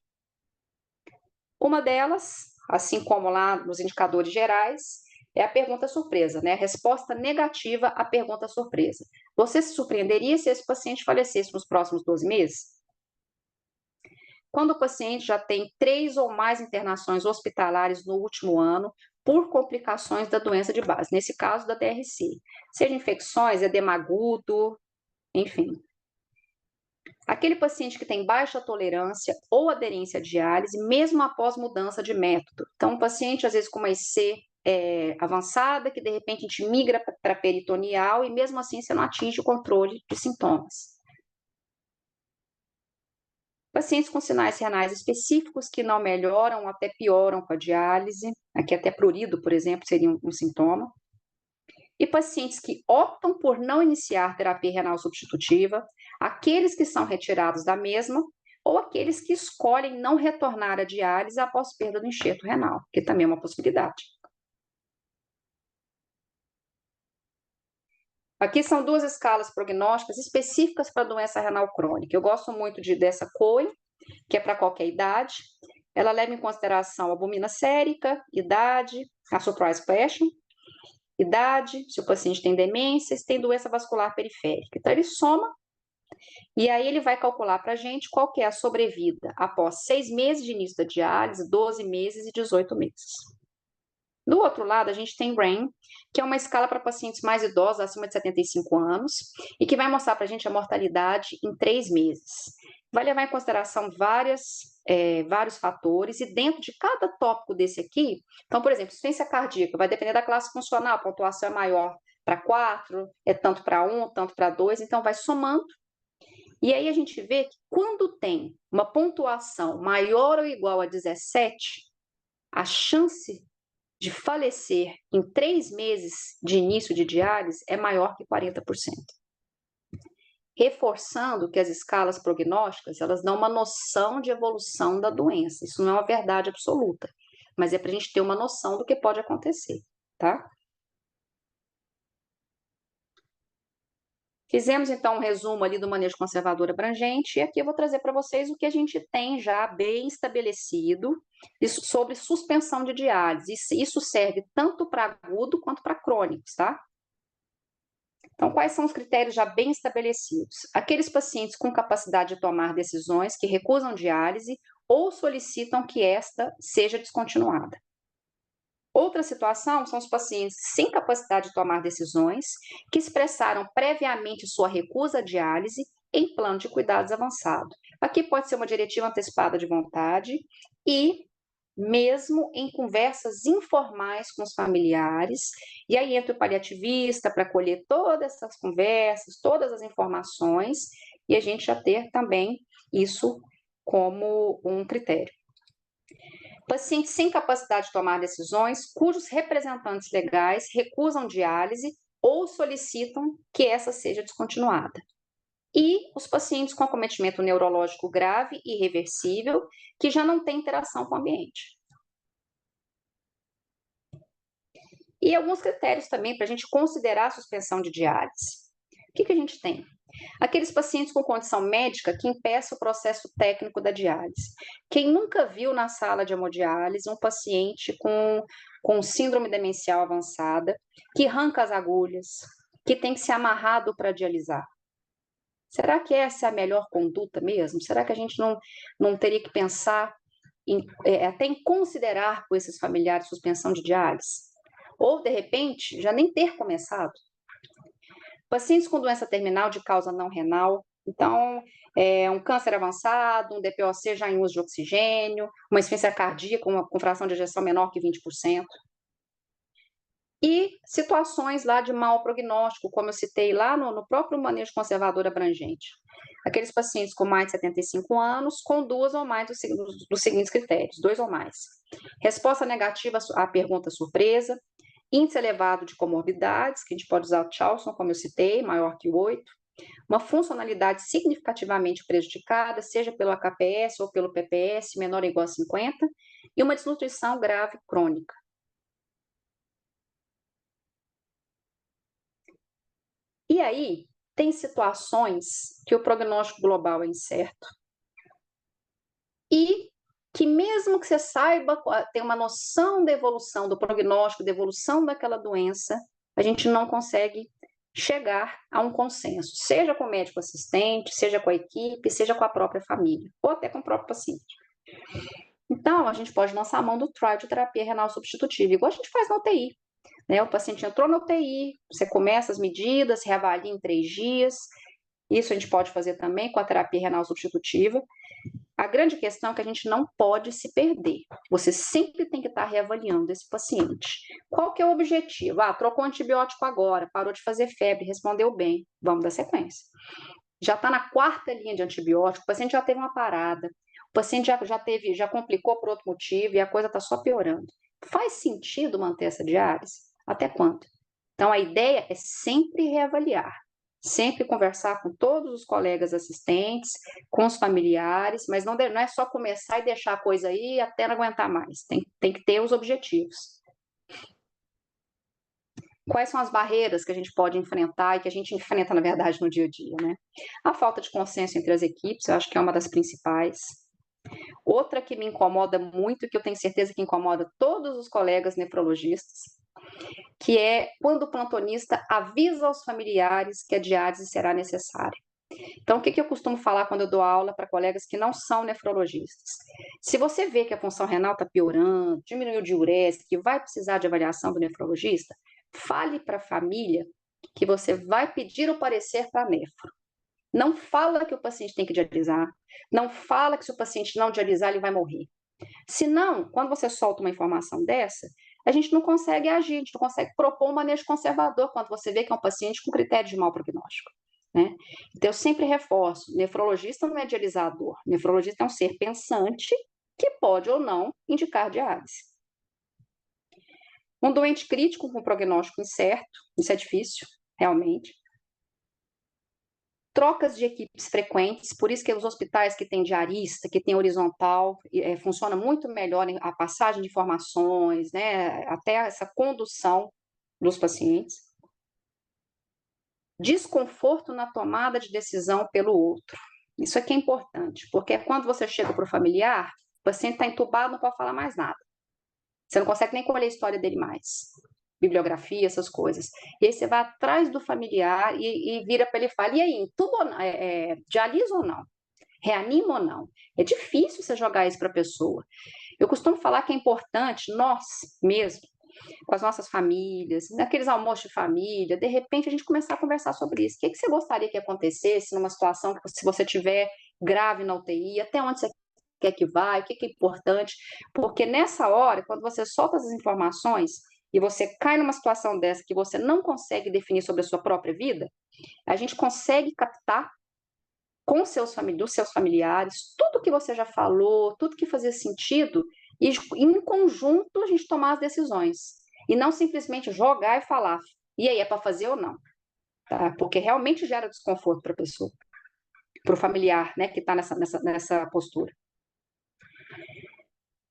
Uma delas, assim como lá nos indicadores gerais, é a pergunta surpresa, né? Resposta negativa à pergunta surpresa. Você se surpreenderia se esse paciente falecesse nos próximos 12 meses? Quando o paciente já tem 3 ou mais internações hospitalares no último ano por complicações da doença de base, nesse caso da DRC, seja infecções, edema agudo, enfim. Aquele paciente que tem baixa tolerância ou aderência à diálise, mesmo após mudança de método. Então, um paciente, às vezes, com uma IC avançada, que de repente a gente migra para peritoneal e mesmo assim você não atinge o controle de sintomas. Pacientes com sinais renais específicos que não melhoram ou até pioram com a diálise, aqui até prurido, por exemplo, seria um sintoma. E pacientes que optam por não iniciar terapia renal substitutiva, aqueles que são retirados da mesma, ou aqueles que escolhem não retornar à diálise após perda do enxerto renal, que também é uma possibilidade. Aqui são 2 escalas prognósticas específicas para a doença renal crônica. Eu gosto muito dessa COI, que é para qualquer idade. Ela leva em consideração a albumina sérica, idade, a surprise question, idade, se o paciente tem demência, se tem doença vascular periférica. Então, ele soma e aí ele vai calcular para a gente qual que é a sobrevida após 6 meses de início da diálise, 12 meses e 18 meses. Do outro lado, a gente tem RAIN, que é uma escala para pacientes mais idosos, acima de 75 anos, e que vai mostrar para a gente a mortalidade em 3 meses. Vai levar em consideração vários fatores, e dentro de cada tópico desse aqui, então, por exemplo, insuficiência cardíaca, vai depender da classe funcional, a pontuação é maior para 4, é tanto para 1, tanto para 2, então vai somando. E aí a gente vê que quando tem uma pontuação maior ou igual a 17, a chance de falecer em 3 meses de início de diálise é maior que 40%. Reforçando que as escalas prognósticas, elas dão uma noção de evolução da doença. Isso não é uma verdade absoluta, mas é para a gente ter uma noção do que pode acontecer, tá? Fizemos, então, um resumo ali do manejo conservador abrangente, e aqui eu vou trazer para vocês o que a gente tem já bem estabelecido sobre suspensão de diálise. Isso serve tanto para agudo quanto para crônicos, tá? Então, quais são os critérios já bem estabelecidos? Aqueles pacientes com capacidade de tomar decisões que recusam diálise ou solicitam que esta seja descontinuada. Outra situação são os pacientes sem capacidade de tomar decisões, que expressaram previamente sua recusa à diálise em plano de cuidados avançado. Aqui pode ser uma diretiva antecipada de vontade e mesmo em conversas informais com os familiares, e aí entra o paliativista para colher todas essas conversas, todas as informações, e a gente já ter também isso como um critério. Pacientes sem capacidade de tomar decisões, cujos representantes legais recusam diálise ou solicitam que essa seja descontinuada. E os pacientes com acometimento neurológico grave e irreversível, que já não têm interação com o ambiente. E alguns critérios também para a gente considerar a suspensão de diálise. O que a gente tem? Aqueles pacientes com condição médica que impeça o processo técnico da diálise. Quem nunca viu na sala de hemodiálise um paciente com síndrome demencial avançada, que arranca as agulhas, que tem que ser amarrado para dialisar? Será que essa é a melhor conduta mesmo? Será que a gente não teria que pensar até em considerar com esses familiares suspensão de diálise? Ou, de repente, já nem ter começado? Pacientes com doença terminal de causa não renal, Então, um câncer avançado, um DPOC já em uso de oxigênio, uma insuficiência cardíaca com fração de ejeção menor que 20%. E situações lá de mau prognóstico, como eu citei lá no próprio manejo conservador abrangente. Aqueles pacientes com mais de 75 anos, com duas ou mais dos seguintes critérios, 2 ou mais. Resposta negativa à pergunta surpresa, índice elevado de comorbidades, que a gente pode usar o Charlson, como eu citei, maior que 8, uma funcionalidade significativamente prejudicada, seja pelo HPS ou pelo PPS, menor ou igual a 50, e uma desnutrição grave crônica. E aí, tem situações que o prognóstico global é incerto e que mesmo que você saiba, tem uma noção da evolução, do prognóstico, da evolução daquela doença, a gente não consegue chegar a um consenso, seja com o médico assistente, seja com a equipe, seja com a própria família, ou até com o próprio paciente. Então, a gente pode lançar a mão do trial de terapia renal substitutiva, igual a gente faz na UTI. Né? O paciente entrou na UTI, você começa as medidas, reavalia em 3 dias. Isso a gente pode fazer também com a terapia renal substitutiva. A grande questão é que a gente não pode se perder. Você sempre tem que estar reavaliando esse paciente. Qual que é o objetivo? Trocou antibiótico agora, parou de fazer febre, respondeu bem. Vamos dar sequência. Já está na 4ª linha de antibiótico, o paciente já teve uma parada, o paciente já complicou por outro motivo e a coisa está só piorando. Faz sentido manter essa diálise? Até quando? Então, a ideia é sempre reavaliar, sempre conversar com todos os colegas assistentes, com os familiares, mas não é só começar e deixar a coisa aí até não aguentar mais. Tem que ter os objetivos. Quais são as barreiras que a gente pode enfrentar e que a gente enfrenta, na verdade, no dia a dia, né? A falta de consenso entre as equipes, eu acho que é uma das principais. Outra que me incomoda muito, que eu tenho certeza que incomoda todos os colegas nefrologistas, que é quando o plantonista avisa aos familiares que a diálise será necessária. Então, o que eu costumo falar quando eu dou aula para colegas que não são nefrologistas? Se você vê que a função renal está piorando, diminuiu o diurese, que vai precisar de avaliação do nefrologista, fale para a família que você vai pedir o parecer para a nefro. Não fala que o paciente tem que dialisar, não fala que se o paciente não dialisar, ele vai morrer. Senão, quando você solta uma informação dessa, a gente não consegue agir, a gente não consegue propor um manejo conservador quando você vê que é um paciente com critério de mau prognóstico. Né? Então, eu sempre reforço, nefrologista não é dialisador, nefrologista é um ser pensante que pode ou não indicar diálise. Um doente crítico com prognóstico incerto, isso é difícil, realmente. Trocas de equipes frequentes, por isso que os hospitais que têm diarista, que têm horizontal, funciona muito melhor a passagem de informações, né, até essa condução dos pacientes. Desconforto na tomada de decisão pelo outro. Isso aqui é importante, porque quando você chega para o familiar, o paciente está entubado, não pode falar mais nada. Você não consegue nem colher a história dele mais. Bibliografia, essas coisas. E aí você vai atrás do familiar e vira para ele e fala, e aí, dialisa ou não? Reanima ou não? É difícil você jogar isso para a pessoa. Eu costumo falar que é importante, nós mesmo, com as nossas famílias, naqueles almoços de família, de repente a gente começar a conversar sobre isso. O que você gostaria que acontecesse numa situação que, se você tiver grave na UTI, até onde você quer que vai, o que é importante, porque nessa hora, quando você solta as informações e você cai numa situação dessa que você não consegue definir sobre a sua própria vida, a gente consegue captar com dos seus familiares, tudo que você já falou, tudo que fazia sentido, e em conjunto a gente tomar as decisões. E não simplesmente jogar e falar, e aí, é para fazer ou não? Tá? Porque realmente gera desconforto para a pessoa, para o familiar, né, que está nessa postura.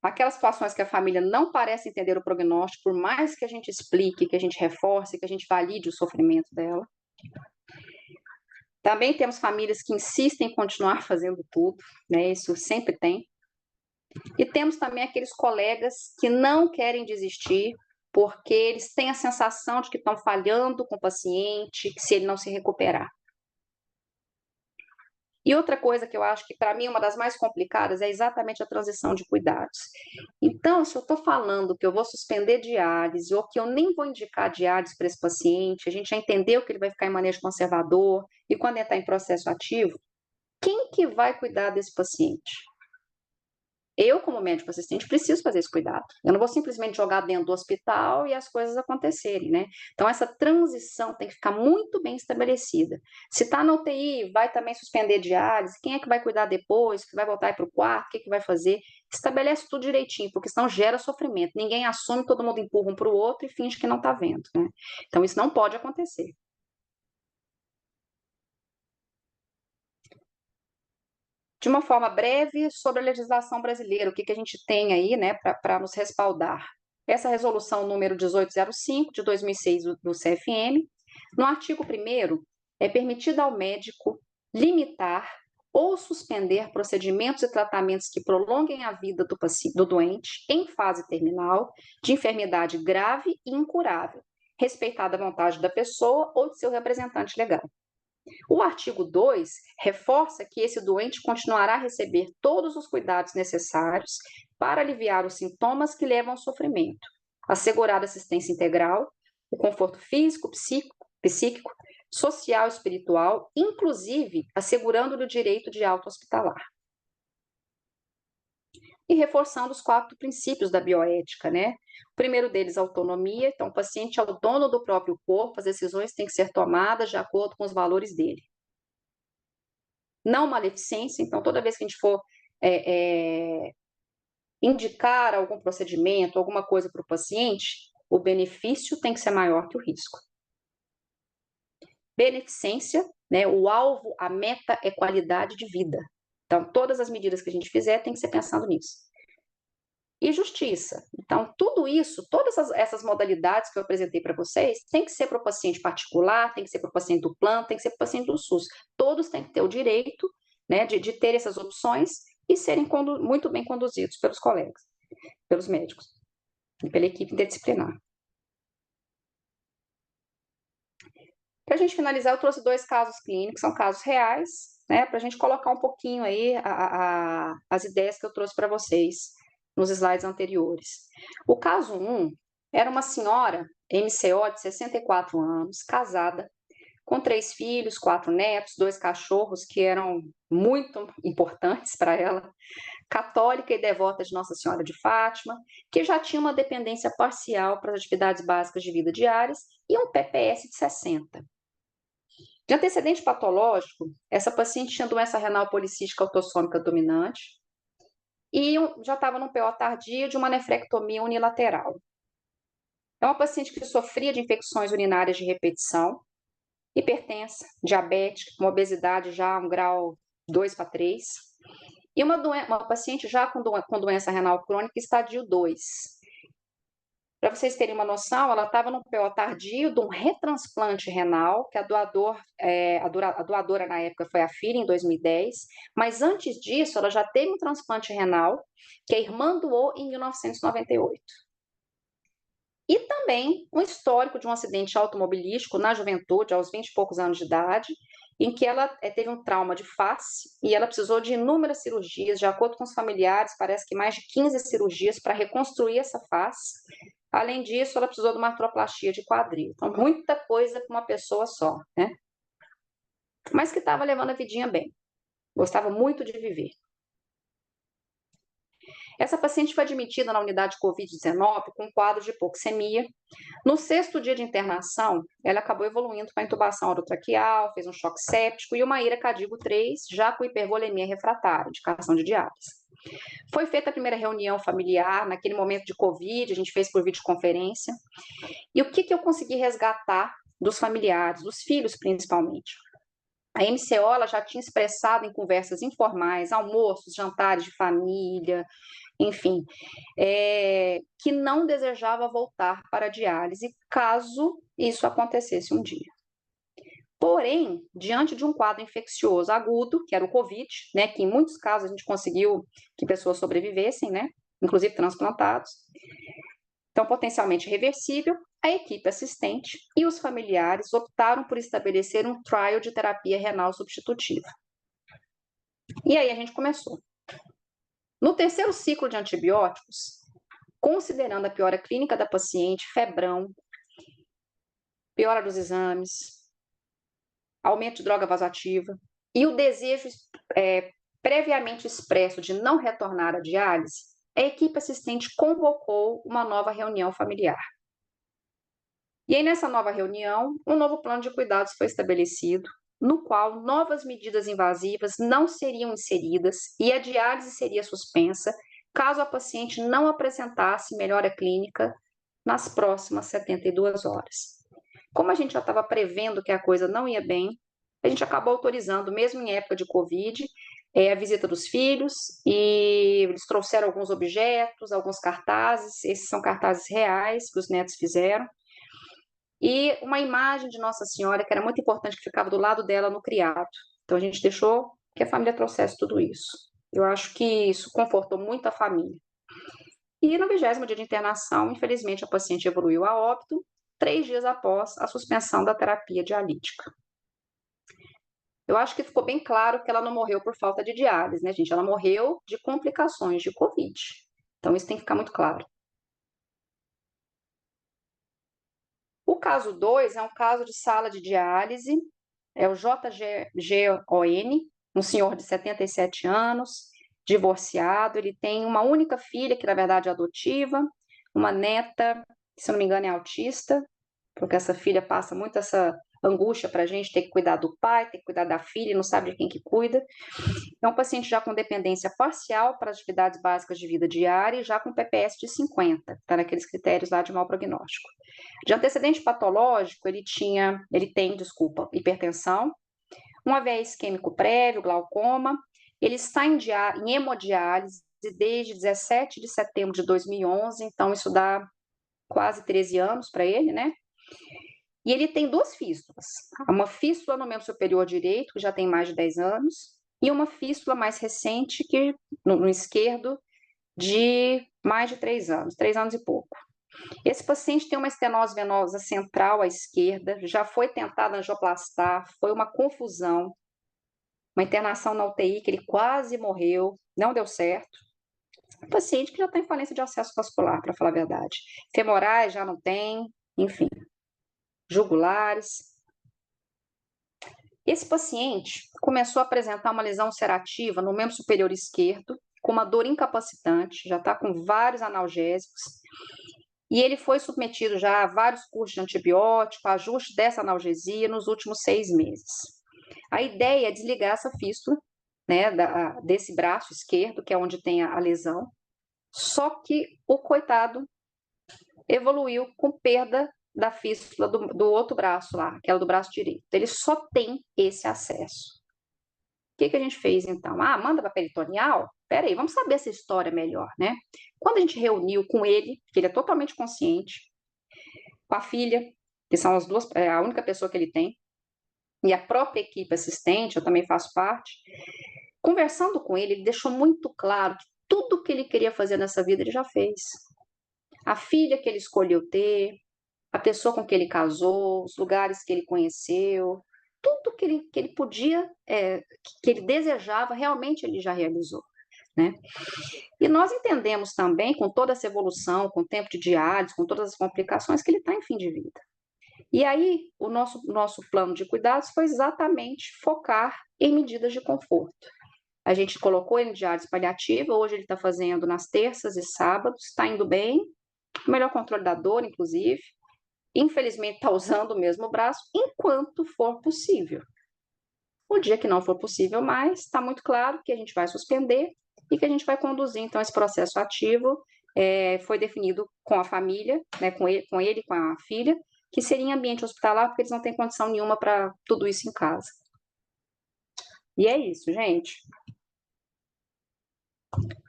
Aquelas situações que a família não parece entender o prognóstico, por mais que a gente explique, que a gente reforce, que a gente valide o sofrimento dela. Também temos famílias que insistem em continuar fazendo tudo, né? Isso sempre tem. E temos também aqueles colegas que não querem desistir, porque eles têm a sensação de que estão falhando com o paciente, que se ele não se recuperar. E outra coisa que eu acho que, para mim, uma das mais complicadas é exatamente a transição de cuidados. Então, se eu estou falando que eu vou suspender diálise ou que eu nem vou indicar diálise para esse paciente, a gente já entendeu que ele vai ficar em manejo conservador e quando ele está em processo ativo, Quem que vai cuidar desse paciente? Eu, como médico assistente, preciso fazer esse cuidado. Eu não vou simplesmente jogar dentro do hospital e as coisas acontecerem, né? Então, essa transição tem que ficar muito bem estabelecida. Se está na UTI, vai também suspender diálise, quem é que vai cuidar depois, que vai voltar para o quarto, o que, que vai fazer? Estabelece tudo direitinho, porque senão gera sofrimento. Ninguém assume, todo mundo empurra um para o outro e finge que não está vendo, né? Então, isso não pode acontecer. De uma forma breve, sobre a legislação brasileira, o que, que a gente tem aí, né, para nos respaldar. Essa resolução número 1805 de 2006 do CFM, no artigo 1º, é permitido ao médico limitar ou suspender procedimentos e tratamentos que prolonguem a vida do doente em fase terminal, de enfermidade grave e incurável, respeitada a vontade da pessoa ou de seu representante legal. O artigo 2 reforça que esse doente continuará a receber todos os cuidados necessários para aliviar os sintomas que levam ao sofrimento, assegurada assistência integral, o conforto físico, psíquico, social e espiritual, inclusive assegurando-lhe o direito de alta hospitalar. E reforçando os 4 princípios da bioética, né? O primeiro deles, autonomia. Então, o paciente é o dono do próprio corpo, as decisões têm que ser tomadas de acordo com os valores dele. Não maleficência, então toda vez que a gente for indicar algum procedimento, alguma coisa para o paciente, o benefício tem que ser maior que o risco. Beneficência, né, o alvo, a meta é qualidade de vida. Então, todas as medidas que a gente fizer tem que ser pensando nisso. E justiça. Então, tudo isso, todas essas modalidades que eu apresentei para vocês, tem que ser para o paciente particular, tem que ser para o paciente do plano, tem que ser para o paciente do SUS. Todos têm que ter o direito, né, de ter essas opções e serem muito bem conduzidos pelos colegas, pelos médicos e pela equipe interdisciplinar. Para a gente finalizar, eu trouxe 2 casos clínicos, são casos reais, né, para a gente colocar um pouquinho aí as ideias que eu trouxe para vocês nos slides anteriores. O caso 1 era uma senhora, MCO, de 64 anos, casada, com 3 filhos, 4 netos, 2 cachorros que eram muito importantes para ela, católica e devota de Nossa Senhora de Fátima, que já tinha uma dependência parcial para as atividades básicas de vida diárias e um PPS de 60. De antecedente patológico, essa paciente tinha doença renal policística autossômica dominante e já estava num PO tardio de uma nefrectomia unilateral. É uma paciente que sofria de infecções urinárias de repetição, hipertensa, diabética, uma obesidade já um grau 2 para 3, e uma paciente já com doença renal crônica estadio 2. Para vocês terem uma noção, ela estava no PO tardio de um retransplante renal, que a doadora na época foi a filha, em 2010, mas antes disso ela já teve um transplante renal, que a irmã doou em 1998. E também um histórico de um acidente automobilístico na juventude, aos 20 e poucos anos de idade, em que ela teve um trauma de face e ela precisou de inúmeras cirurgias, de acordo com os familiares, parece que mais de 15 cirurgias para reconstruir essa face. Além disso, ela precisou de uma artroplastia de quadril. Então, muita coisa para uma pessoa só, né? Mas que estava levando a vidinha bem. Gostava muito de viver. Essa paciente foi admitida na unidade Covid-19 com um quadro de hipoxemia. No 6º dia de internação, ela acabou evoluindo para intubação orotraqueal, fez um choque séptico e uma ira Cadigo 3, já com hipervolemia refratária, indicação de diálise. Foi feita a primeira reunião familiar, naquele momento de Covid, a gente fez por videoconferência. E o que eu consegui resgatar dos familiares, dos filhos principalmente? A MCO ela já tinha expressado em conversas informais, almoços, jantares de família, enfim, que não desejava voltar para a diálise, caso isso acontecesse um dia. Porém, diante de um quadro infeccioso agudo, que era o Covid, né, que em muitos casos a gente conseguiu que pessoas sobrevivessem, né, inclusive transplantados, então potencialmente reversível, a equipe assistente e os familiares optaram por estabelecer um trial de terapia renal substitutiva. E aí a gente começou. No 3º ciclo de antibióticos, considerando a piora clínica da paciente, febrão, piora dos exames, aumento de droga vasoativa e o desejo previamente expresso de não retornar à diálise, a equipe assistente convocou uma nova reunião familiar. E aí, nessa nova reunião, um novo plano de cuidados foi estabelecido, no qual novas medidas invasivas não seriam inseridas e a diálise seria suspensa caso a paciente não apresentasse melhora clínica nas próximas 72 horas. Como a gente já estava prevendo que a coisa não ia bem, a gente acabou autorizando, mesmo em época de Covid, a visita dos filhos, e eles trouxeram alguns objetos, alguns cartazes, esses são cartazes reais que os netos fizeram, e uma imagem de Nossa Senhora, que era muito importante, que ficava do lado dela no criado. Então a gente deixou que a família trouxesse tudo isso. Eu acho que isso confortou muito a família. E no 20º dia de internação, infelizmente, a paciente evoluiu a óbito 3 dias após a suspensão da terapia dialítica. Eu acho que ficou bem claro que ela não morreu por falta de diálise, né, gente? Ela morreu de complicações de Covid. Então, isso tem que ficar muito claro. O caso 2 é um caso de sala de diálise, é o JGON, um senhor de 77 anos, divorciado, ele tem uma única filha, que na verdade é adotiva, uma neta, que se eu não me engano é autista, porque essa filha passa muito essa angústia para a gente ter que cuidar do pai, ter que cuidar da filha, e não sabe de quem que cuida. É um paciente já com dependência parcial para as atividades básicas de vida diária e já com PPS de 50, está naqueles critérios lá de mau prognóstico. De antecedente patológico, ele tem, hipertensão, um AVE isquêmico prévio, glaucoma, ele está em hemodiálise desde 17 de setembro de 2011, então isso dá quase 13 anos para ele, né? E ele tem 2 fístulas, uma fístula no membro superior direito, que já tem mais de 10 anos, e uma fístula mais recente, que no esquerdo, de mais de 3 anos, 3 anos e pouco. Esse paciente tem uma estenose venosa central à esquerda, já foi tentada angioplastar, foi uma confusão, uma internação na UTI, que ele quase morreu, não deu certo. Um paciente que já está em falência de acesso vascular, para falar a verdade. Femorais já não tem, enfim. Jugulares. Esse paciente começou a apresentar uma lesão ulcerativa no membro superior esquerdo, com uma dor incapacitante, já está com vários analgésicos, e ele foi submetido já a vários cursos de antibiótico, ajuste dessa analgesia nos últimos 6 meses. A ideia é desligar essa fístula, né, desse braço esquerdo, que é onde tem a lesão, só que o coitado evoluiu com perda da fístula do outro braço lá, aquela do braço direito. Ele só tem esse acesso. O que a gente fez então? Manda para peritoneal? Peraí, vamos saber essa história melhor, né? Quando a gente reuniu com ele, que ele é totalmente consciente, com a filha, que são as duas, é a única pessoa que ele tem, e a própria equipe assistente, eu também faço parte, conversando com ele, ele deixou muito claro que tudo que ele queria fazer nessa vida ele já fez. A filha que ele escolheu ter, a pessoa com que ele casou, os lugares que ele conheceu, tudo que ele podia, que ele desejava, realmente ele já realizou, né? E nós entendemos também, com toda essa evolução, com o tempo de diálise, com todas as complicações, que ele está em fim de vida. E aí, o nosso plano de cuidados foi exatamente focar em medidas de conforto. A gente colocou ele em diálise paliativa, hoje ele está fazendo nas terças e sábados, está indo bem, melhor controle da dor, inclusive. Infelizmente, está usando o mesmo braço enquanto for possível. O dia que não for possível mais, está muito claro que a gente vai suspender e que a gente vai conduzir, então, esse processo ativo. Foi definido com a família, né, com ele e com a filha, que seria em ambiente hospitalar, porque eles não têm condição nenhuma para tudo isso em casa. E é isso, gente.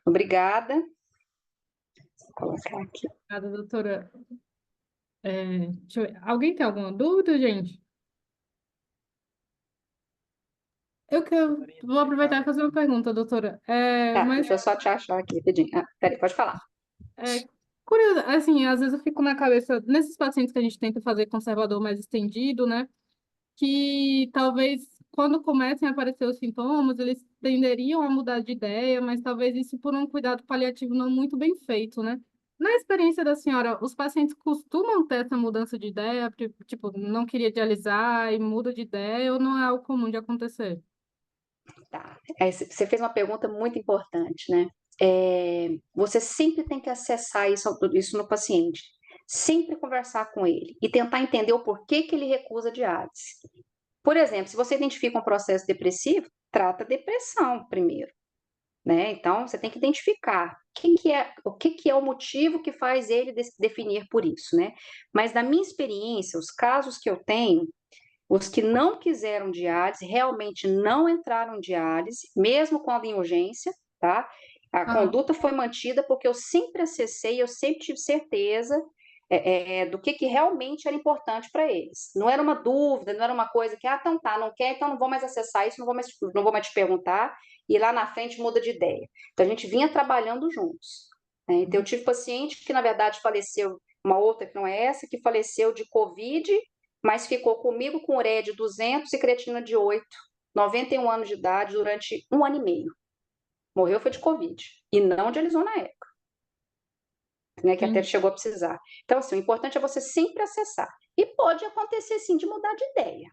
Obrigada. Vou colocar aqui. Obrigada, doutora. Deixa eu ver. Alguém tem alguma dúvida, gente? Eu vou aproveitar e fazer uma pergunta, doutora. Mas Deixa eu só te achar aqui, rapidinho. Peraí, pode falar. curioso, assim, às vezes eu fico na cabeça, nesses pacientes que a gente tenta fazer conservador mais estendido, né? Que talvez quando comecem a aparecer os sintomas, eles tenderiam a mudar de ideia, mas talvez isso por um cuidado paliativo não muito bem feito, né? Na experiência da senhora, os pacientes costumam ter essa mudança de ideia, tipo, não queria dialisar e muda de ideia, ou não é algo comum de acontecer? Tá. Você fez uma pergunta muito importante, né? Você sempre tem que acessar isso no paciente. Sempre conversar com ele e tentar entender o porquê que ele recusa a diálise. Por exemplo, se você identifica um processo depressivo, trata a depressão primeiro, né? Então, você tem que identificar o que é o motivo que faz ele definir por isso, né? Mas, da minha experiência, os casos que eu tenho, os que não quiseram diálise realmente não entraram em diálise, mesmo quando em urgência, tá? A Aham. conduta foi mantida porque eu sempre acessei, eu sempre tive certeza do que realmente era importante para eles. Não era uma dúvida, não era uma coisa que, então tá, não quer, então não vou mais acessar isso, não vou mais te perguntar, e lá na frente muda de ideia. Então a gente vinha trabalhando juntos, né? Então eu tive paciente que, na verdade, faleceu, uma outra que não é essa, que faleceu de Covid, mas ficou comigo com ureia de 200 e creatina de 8, 91 anos de idade, durante 1 ano e meio. Morreu foi de Covid, e não dialisou na época, né, que até Entendi. chegou a precisar. Então, assim, o importante é você sempre acessar. E pode acontecer, sim, de mudar de ideia.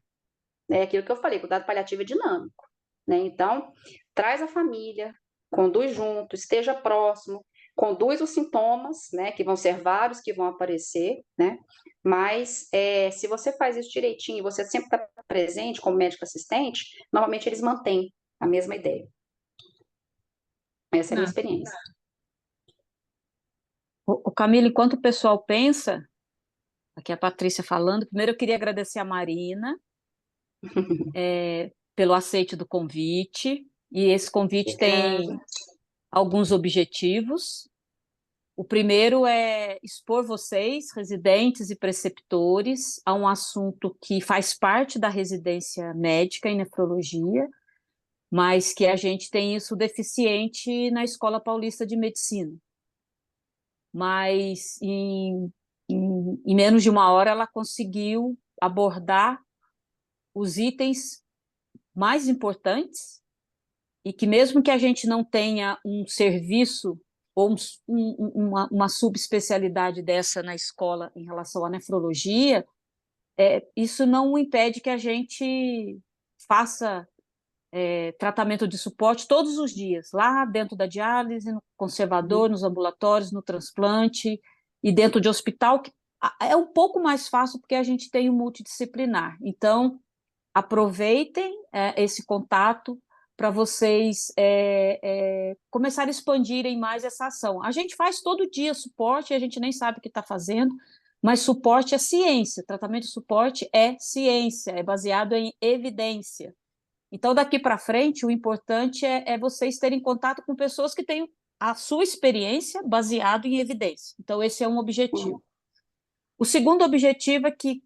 É aquilo que eu falei, cuidado paliativo é dinâmico, né? Então, traz a família, conduz junto, esteja próximo, conduz os sintomas, né? Que vão ser vários que vão aparecer, né? Mas se você faz isso direitinho, você sempre está presente como médico assistente, normalmente eles mantêm a mesma ideia. Essa é a minha Ah, experiência. O Camila, enquanto o pessoal pensa, aqui a Patrícia falando, primeiro eu queria agradecer a Marina pelo aceite do convite, e esse convite Obrigada. tem alguns objetivos. O primeiro é expor vocês, residentes e preceptores, a um assunto que faz parte da residência médica em nefrologia, mas que a gente tem isso deficiente na Escola Paulista de Medicina. Mas em menos de uma hora ela conseguiu abordar os itens mais importantes e que mesmo que a gente não tenha um serviço ou uma subespecialidade dessa na escola em relação à nefrologia, isso não impede que a gente faça tratamento de suporte todos os dias, lá dentro da diálise, no conservador, nos ambulatórios, no transplante e dentro de hospital, que é um pouco mais fácil porque a gente tem o multidisciplinar. Então, aproveitem esse contato para vocês começarem a expandirem mais essa ação. A gente faz todo dia suporte, a gente nem sabe o que está fazendo, mas suporte é ciência, tratamento de suporte é ciência, é baseado em evidência. Então, daqui para frente, o importante é vocês terem contato com pessoas que têm a sua experiência baseado em evidência. Então, esse é um objetivo. O segundo objetivo é que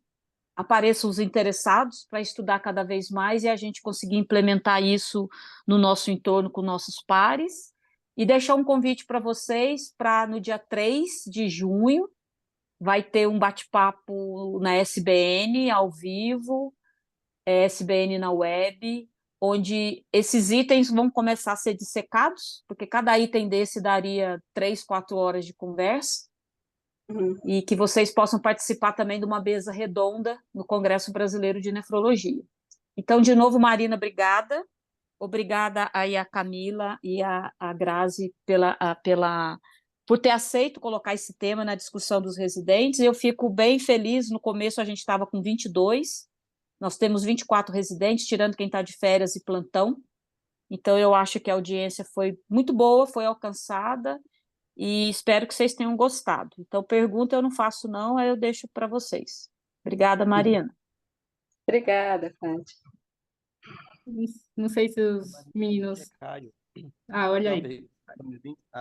apareçam os interessados para estudar cada vez mais e a gente conseguir implementar isso no nosso entorno com nossos pares. E deixar um convite para vocês para no dia 3 de junho, vai ter um bate-papo na SBN ao vivo, SBN na web, onde esses itens vão começar a ser dissecados, porque cada item desse daria 3, 4 horas de conversa, e que vocês possam participar também de uma mesa redonda no Congresso Brasileiro de Nefrologia. Então, de novo, Marina, obrigada. Obrigada aí a Camila e a Grazi por ter aceito colocar esse tema na discussão dos residentes. Eu fico bem feliz, no começo a gente estava com 22, nós temos 24 residentes, tirando quem está de férias e plantão. Então, eu acho que a audiência foi muito boa, foi alcançada, e espero que vocês tenham gostado. Então, pergunta eu não faço não, aí eu deixo para vocês. Obrigada, Marina. Obrigada, Fátima. não sei se os meninos. Caio. Ah, olha Não, aí.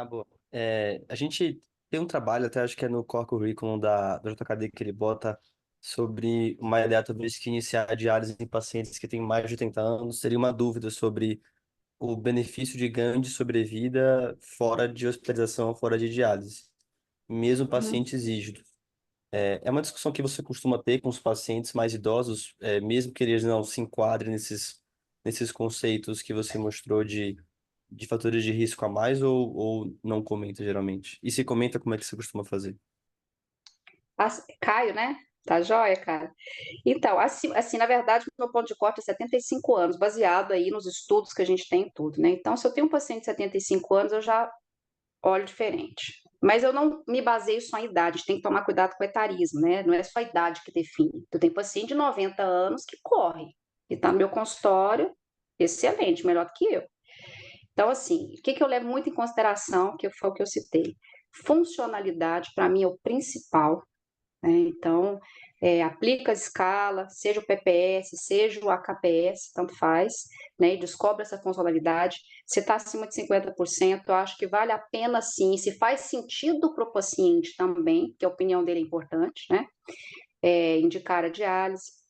boa. A gente tem um trabalho, até acho que é no Core Curriculum da JKD, que ele bota sobre uma ideia, talvez, que iniciar a diálise em pacientes que têm mais de 80 anos seria uma dúvida sobre o benefício de ganho de sobrevida fora de hospitalização, fora de diálise, mesmo Uhum. pacientes rígidos. É uma discussão que você costuma ter com os pacientes mais idosos, mesmo que eles não se enquadrem nesses conceitos que você mostrou de fatores de risco a mais ou não comenta geralmente? E se comenta, como é que você costuma fazer? Caio, né? Tá joia, cara? Então, assim, na verdade, o meu ponto de corte é 75 anos, baseado aí nos estudos que a gente tem e tudo, né? Então, se eu tenho um paciente de 75 anos, eu já olho diferente. Mas eu não me baseio só em idade, a gente tem que tomar cuidado com o etarismo, né? Não é só a idade que define. Eu tenho paciente de 90 anos que corre, e tá no meu consultório, excelente, melhor do que eu. Então, assim, o que que eu levo muito em consideração, que foi o que eu citei? Funcionalidade, para mim, é o principal, né? Então, aplica a escala, seja o PPS, seja o AKPS, tanto faz, né? E descobre essa funcionalidade. Se está acima de 50%, eu acho que vale a pena sim, se faz sentido para o paciente também, que a opinião dele é importante, né? Indicar a diálise.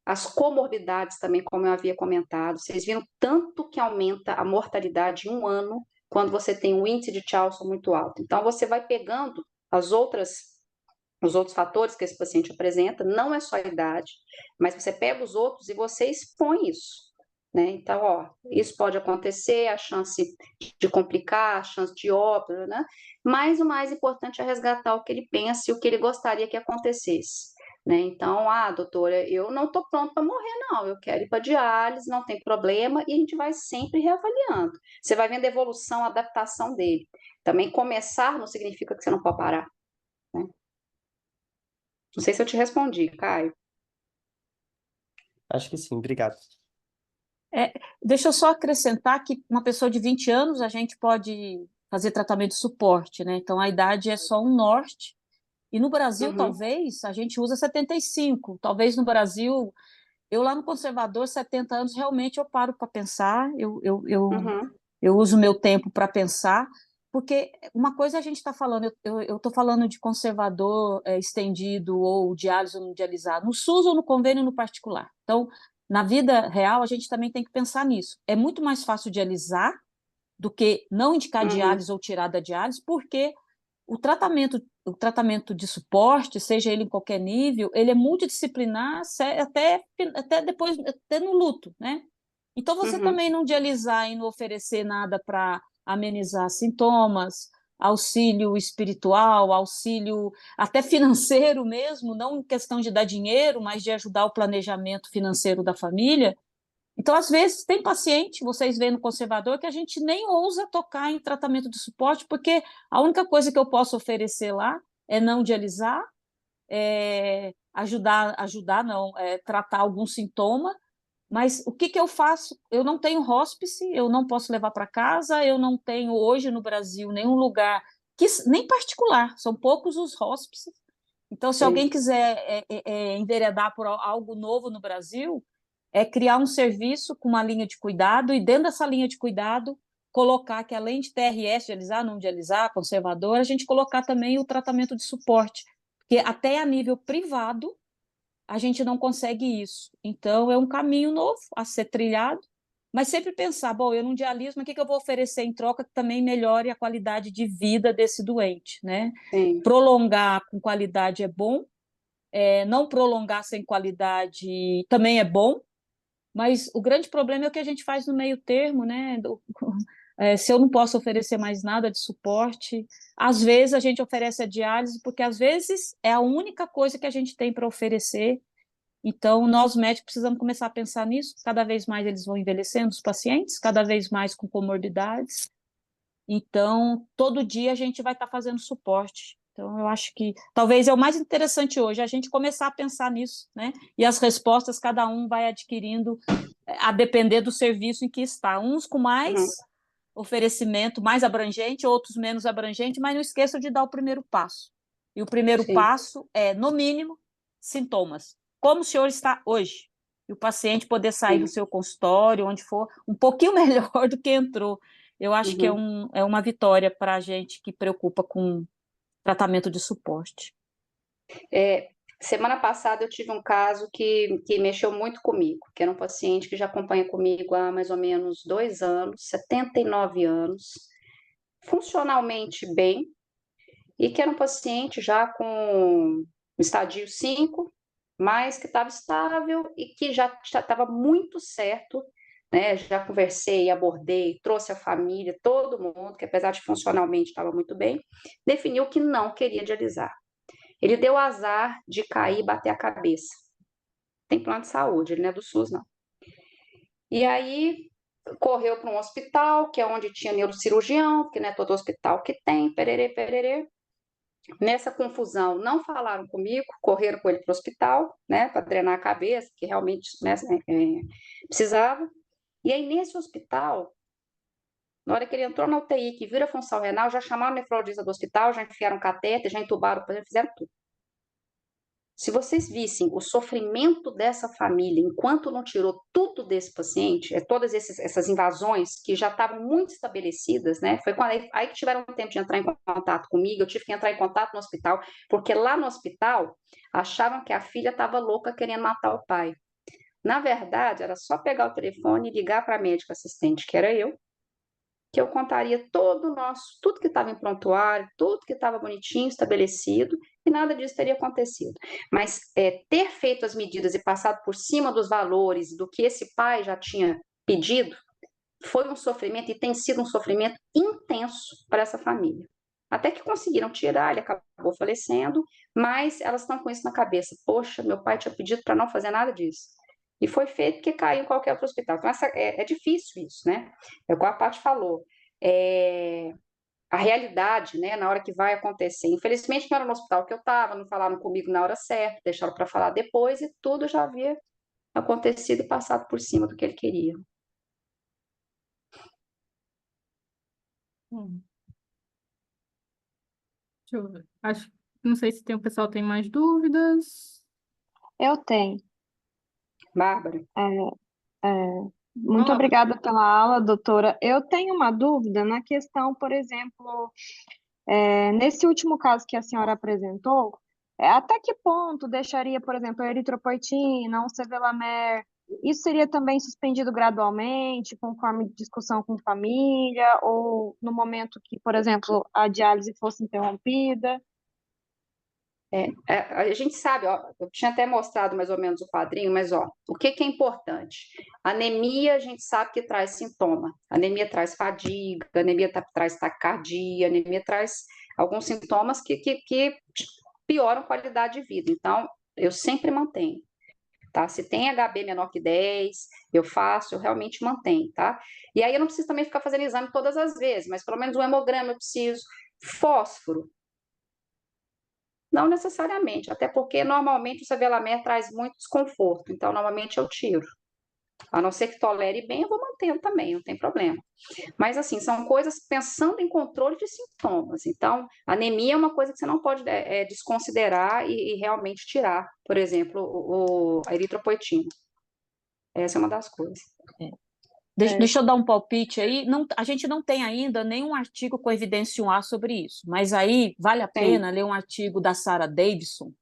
As comorbidades também, como eu havia comentado, vocês viram tanto que aumenta a mortalidade em um ano quando você tem um índice de Charlson muito alto. Então, você vai pegando os outros fatores que esse paciente apresenta, não é só a idade, mas você pega os outros e você expõe isso, né? Então, ó, isso pode acontecer, a chance de complicar, a chance de óbito, né? Mas o mais importante é resgatar o que ele pensa e o que ele gostaria que acontecesse. Né? Então, doutora, eu não estou pronto para morrer, não. Eu quero ir para diálise, não tem problema, e a gente vai sempre reavaliando. Você vai vendo a evolução, a adaptação dele. Também começar não significa que você não pode parar. Né? Não sei se eu te respondi, Caio. Acho que sim, obrigado. Deixa eu só acrescentar que uma pessoa de 20 anos a gente pode fazer tratamento de suporte, né? Então a idade é só um norte. E no Brasil, Uhum, talvez, a gente usa 75. Talvez no Brasil, eu lá no conservador, 70 anos, realmente eu paro para pensar, uhum, eu uso meu tempo para pensar, porque uma coisa a gente está falando, eu estou falando de conservador estendido ou diálise ou não dialisado, no SUS ou no convênio no particular. Então, na vida real, a gente também tem que pensar nisso. É muito mais fácil dialisar do que não indicar uhum, diálise ou tirar da diálise, porque o tratamento de suporte, seja ele em qualquer nível, ele é multidisciplinar até depois, até no luto, né? Então, você uhum. também não dialisar e não oferecer nada para amenizar sintomas, auxílio espiritual, auxílio até financeiro mesmo, não em questão de dar dinheiro, mas de ajudar o planejamento financeiro da família. Então, às vezes, tem paciente, vocês veem no conservador, que a gente nem ousa tocar em tratamento de suporte, porque a única coisa que eu posso oferecer lá é não dialisar, ajudar não, tratar algum sintoma, mas o que que eu faço? Eu não tenho hospice, eu não posso levar para casa, eu não tenho hoje no Brasil nenhum lugar, nem particular, são poucos os hospices. Então, se alguém Sim, quiser enveredar por algo novo no Brasil, é criar um serviço com uma linha de cuidado e dentro dessa linha de cuidado colocar que além de TRS, dialisar, não dialisar, conservador, a gente colocar também o tratamento de suporte, porque até a nível privado a gente não consegue isso. Então é um caminho novo a ser trilhado, mas sempre pensar, bom, eu não dialiso, mas o que eu vou oferecer em troca que também melhore a qualidade de vida desse doente, né? sim, Prolongar com qualidade é bom, não prolongar sem qualidade também é bom, mas o grande problema é o que a gente faz no meio termo, né? Se eu não posso oferecer mais nada de suporte, às vezes a gente oferece a diálise, porque às vezes é a única coisa que a gente tem para oferecer. Então, nós médicos precisamos começar a pensar nisso. Cada vez mais eles vão envelhecendo, os pacientes, cada vez mais com comorbidades. Então, todo dia a gente vai estar fazendo suporte. Então, eu acho que talvez é o mais interessante hoje, a gente começar a pensar nisso, né? E as respostas cada um vai adquirindo a depender do serviço em que está. Uns com uhum, mais oferecimento, mais abrangente, outros menos abrangente, mas não esqueça de dar o primeiro passo. E o primeiro sim, passo é, no mínimo, sintomas. Como o senhor está hoje? E o paciente poder sair do sim. seu consultório, onde for, um pouquinho melhor do que entrou. Eu acho que Uhum. é uma vitória para a gente que preocupa com tratamento de suporte. É, semana passada eu tive um caso que mexeu muito comigo, que era um paciente que já acompanha comigo há mais ou menos 2 anos, 79 anos, funcionalmente bem, e que era um paciente já com estadio 5, mas que estava estável e que já estava muito certo, né? Já conversei, abordei, trouxe a família, todo mundo, que apesar de funcionalmente estava muito bem, definiu que não queria dialisar. Ele deu azar de cair e bater a cabeça. Tem plano de saúde, ele não é do SUS, não. E aí correu para um hospital, que é onde tinha neurocirurgião, porque não é todo hospital que tem, pererê, pererê. Nessa confusão, não falaram comigo, correram com ele para o hospital, né, para drenar a cabeça, que realmente, né, precisava. E aí, nesse hospital, na hora que ele entrou na UTI, que vira função renal, já chamaram o nefrologista do hospital, já enfiaram catéter, já entubaram, já fizeram tudo. Se vocês vissem o sofrimento dessa família enquanto não tirou tudo desse paciente, todas essas invasões que já estavam muito estabelecidas, né? Foi aí que tiveram tempo de entrar em contato comigo, eu tive que entrar em contato no hospital, porque lá no hospital achavam que a filha estava louca querendo matar o pai. Na verdade, era só pegar o telefone e ligar para a médica assistente, que era eu, que eu contaria tudo que estava em prontuário, tudo que estava bonitinho, estabelecido, e nada disso teria acontecido. Mas ter feito as medidas e passado por cima dos valores do que esse pai já tinha pedido, foi um sofrimento e tem sido um sofrimento intenso para essa família. Até que conseguiram tirar, ele acabou falecendo, mas elas estão com isso na cabeça. Poxa, meu pai tinha pedido para não fazer nada disso. E foi feito que caiu em qualquer outro hospital. Então, é difícil isso, né? É igual a Paty falou. A realidade, né, na hora que vai acontecer. Infelizmente, não era no hospital que eu estava, não falaram comigo na hora certa, deixaram para falar depois, e tudo já havia acontecido e passado por cima do que ele queria. Deixa eu ver. Não sei se o pessoal tem mais dúvidas. Eu tenho. Bárbara? Muito Olá, obrigada pela aula, doutora. Eu tenho uma dúvida na questão, por exemplo, nesse último caso que a senhora apresentou, até que ponto deixaria, por exemplo, a eritropoetina, um sevelamer, isso seria também suspendido gradualmente, conforme discussão com família, ou no momento que, por exemplo, a diálise fosse interrompida? A gente sabe, ó, eu tinha até mostrado mais ou menos o quadrinho, mas ó, o que é importante? Anemia, a gente sabe que traz sintoma. Anemia traz fadiga, anemia traz taquicardia, anemia traz alguns sintomas que pioram a qualidade de vida. Então, eu sempre mantenho, tá? Se tem HB menor que 10, eu realmente mantenho, tá? E aí eu não preciso também ficar fazendo exame todas as vezes, mas pelo menos um hemograma eu preciso. Fósforo, não necessariamente, até porque normalmente o sevelamer traz muito desconforto, então normalmente eu tiro. A não ser que tolere bem, eu vou mantendo também, não tem problema. Mas assim, são coisas pensando em controle de sintomas. Então, anemia é uma coisa que você não pode desconsiderar e realmente tirar, por exemplo, a eritropoetina. Essa é uma das coisas. Deixa eu dar um palpite aí. Não, a gente não tem ainda nenhum artigo com evidência 1A sobre isso, mas aí vale a pena ler um artigo da Sarah Davidson,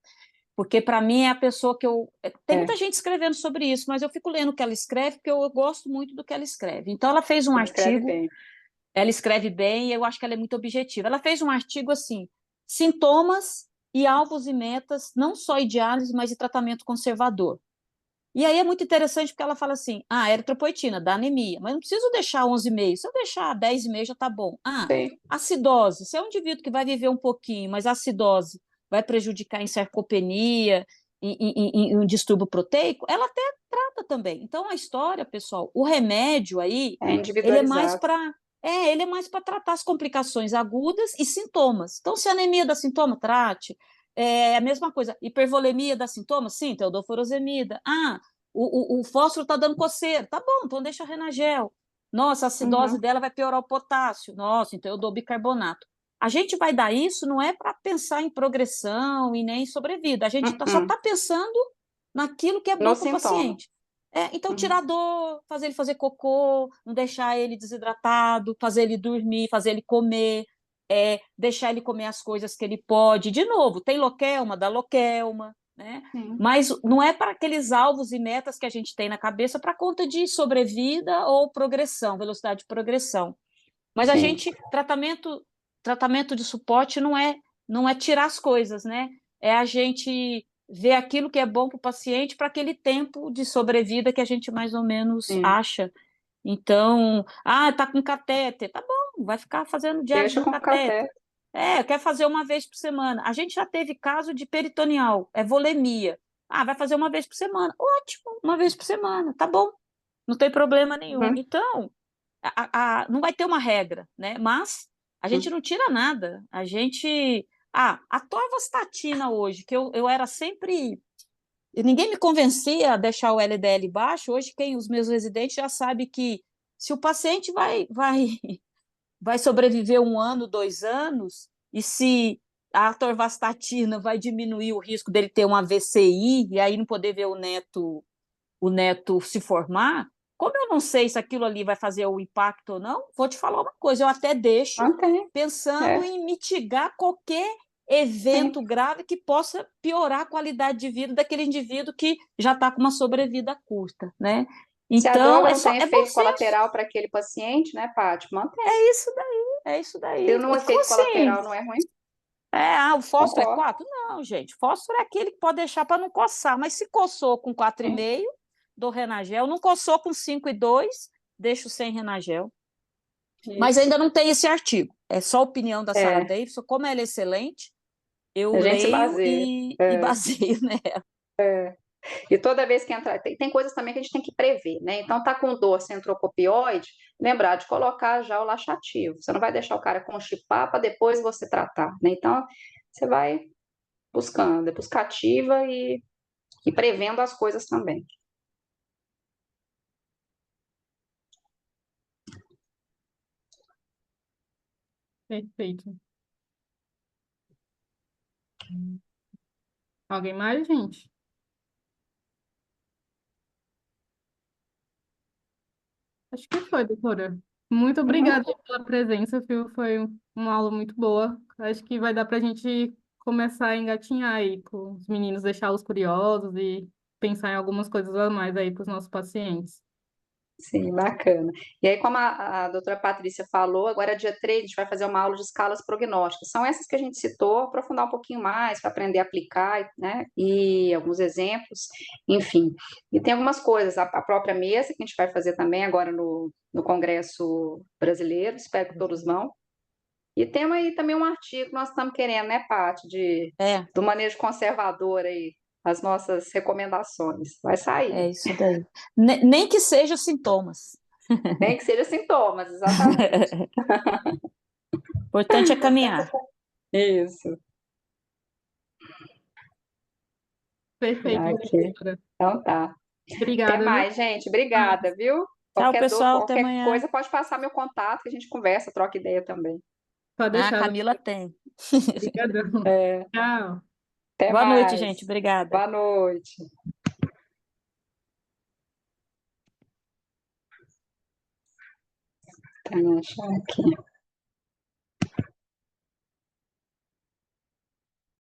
porque para mim é a pessoa que eu. Tem muita gente escrevendo sobre isso, mas eu fico lendo o que ela escreve, porque eu gosto muito do que ela escreve. Então, ela fez um artigo. Ela escreve bem e eu acho que ela é muito objetiva. Ela fez um artigo assim: sintomas e alvos e metas, não só de diálise, mas de tratamento conservador. E aí é muito interessante porque ela fala assim, eritropoetina, dá anemia, mas não preciso deixar 11,5, se eu deixar 10,5 já está bom. Acidose, se é um indivíduo que vai viver um pouquinho, mas a acidose vai prejudicar em sarcopenia, em um distúrbio proteico, ela até trata também. Então, a história, pessoal, o remédio aí, ele é mais para tratar as complicações agudas e sintomas. Então, se a anemia dá sintoma, trate. É a mesma coisa, hipervolemia dá sintomas? Sim, então eu dou furosemida. O fósforo está dando coceira. Tá bom, então deixa renagel. Nossa, a acidose dela vai piorar o potássio. Nossa, então eu dou bicarbonato. A gente vai dar isso não é para pensar em progressão e nem em sobrevida. A gente só está pensando naquilo que é bom para o paciente. Então, tirar dor, fazer ele fazer cocô, não deixar ele desidratado, fazer ele dormir, fazer ele comer, deixar ele comer as coisas que ele pode. De novo, tem loquelma, dá loquelma, né? Mas não é para aqueles alvos e metas que a gente tem na cabeça para conta de sobrevida ou progressão, velocidade de progressão. Mas a gente, tratamento de suporte não é tirar as coisas, né? É a gente ver aquilo que é bom para o paciente para aquele tempo de sobrevida que a gente mais ou menos acha. Então, tá com catéter, tá bom, vai ficar fazendo diálise no catéter. Quer fazer uma vez por semana. A gente já teve caso de peritoneal, volemia. Vai fazer uma vez por semana. Ótimo, uma vez por semana, tá bom. Não tem problema nenhum. Uhum. Então, não vai ter uma regra, né? Mas a gente não tira nada. A gente. A torvastatina hoje, que eu era sempre. Ninguém me convencia a deixar o LDL baixo. Hoje, os meus residentes já sabem que se o paciente vai sobreviver 1 ano, 2 anos, e se a atorvastatina vai diminuir o risco dele ter um AVCI e aí não poder ver o neto se formar, como eu não sei se aquilo ali vai fazer o impacto ou não, vou te falar uma coisa, eu até deixo Mantém. pensando em mitigar qualquer evento Sim. grave que possa piorar a qualidade de vida daquele indivíduo que já está com uma sobrevida curta, né? Se a Então, droga não tem é bom efeito senso. colateral para aquele paciente, né, Paty? Mantém. É isso daí. Tendo um Então, efeito assim, colateral não é ruim? o fósforo é Concordo. 4? Não, gente. Fósforo é aquele que pode deixar para não coçar. Mas se coçou com 4,5, dou Renagel. Não coçou com 5,2, deixo sem Renagel. Mas Isso. ainda não tem esse artigo. É só a opinião da Sarah É, Davidson. Como ela é excelente, eu a gente se leio baseia. e baseio nela. E toda vez que entrar, tem coisas também que a gente tem que prever, né? Então, tá com dor centropopioide, lembrar de colocar já o laxativo. Você não vai deixar o cara constipar para depois você tratar, né? Então, você vai buscando, é buscativa e prevendo as coisas também. Perfeito. Alguém mais, gente? Acho que foi, doutora. Muito Uhum. obrigada pela presença, viu? Foi uma aula muito boa. Acho que vai dar para a gente começar a engatinhar aí com os meninos, deixá-los curiosos e pensar em algumas coisas a mais aí para os nossos pacientes. Sim, bacana. E aí, como a doutora Patrícia falou, agora dia 3 a gente vai fazer uma aula de escalas prognósticas. São essas que a gente citou, aprofundar um pouquinho mais para aprender a aplicar, né? E alguns exemplos, enfim. E tem algumas coisas, a própria mesa que a gente vai fazer também agora no Congresso Brasileiro, espero que todos vão. E temos aí também um artigo que nós estamos querendo, né, Paty, do manejo conservador aí, as nossas recomendações. Vai sair. É isso daí. Nem que seja sintomas. Nem que seja sintomas, exatamente. O importante é caminhar. Isso. Perfeito, Aqui. doutora. Então tá. Até Obrigada, viu? mais, gente. Obrigada, viu? Tchau, Qualquer dor, pessoal. Até qualquer amanhã. coisa, pode passar meu contato que a gente conversa, troca ideia também. Pode A deixar. Camila tem. Obrigadão. É, Tchau. até Boa noite, mais. gente. Obrigada. Boa noite. Tá, deixa eu achar aqui.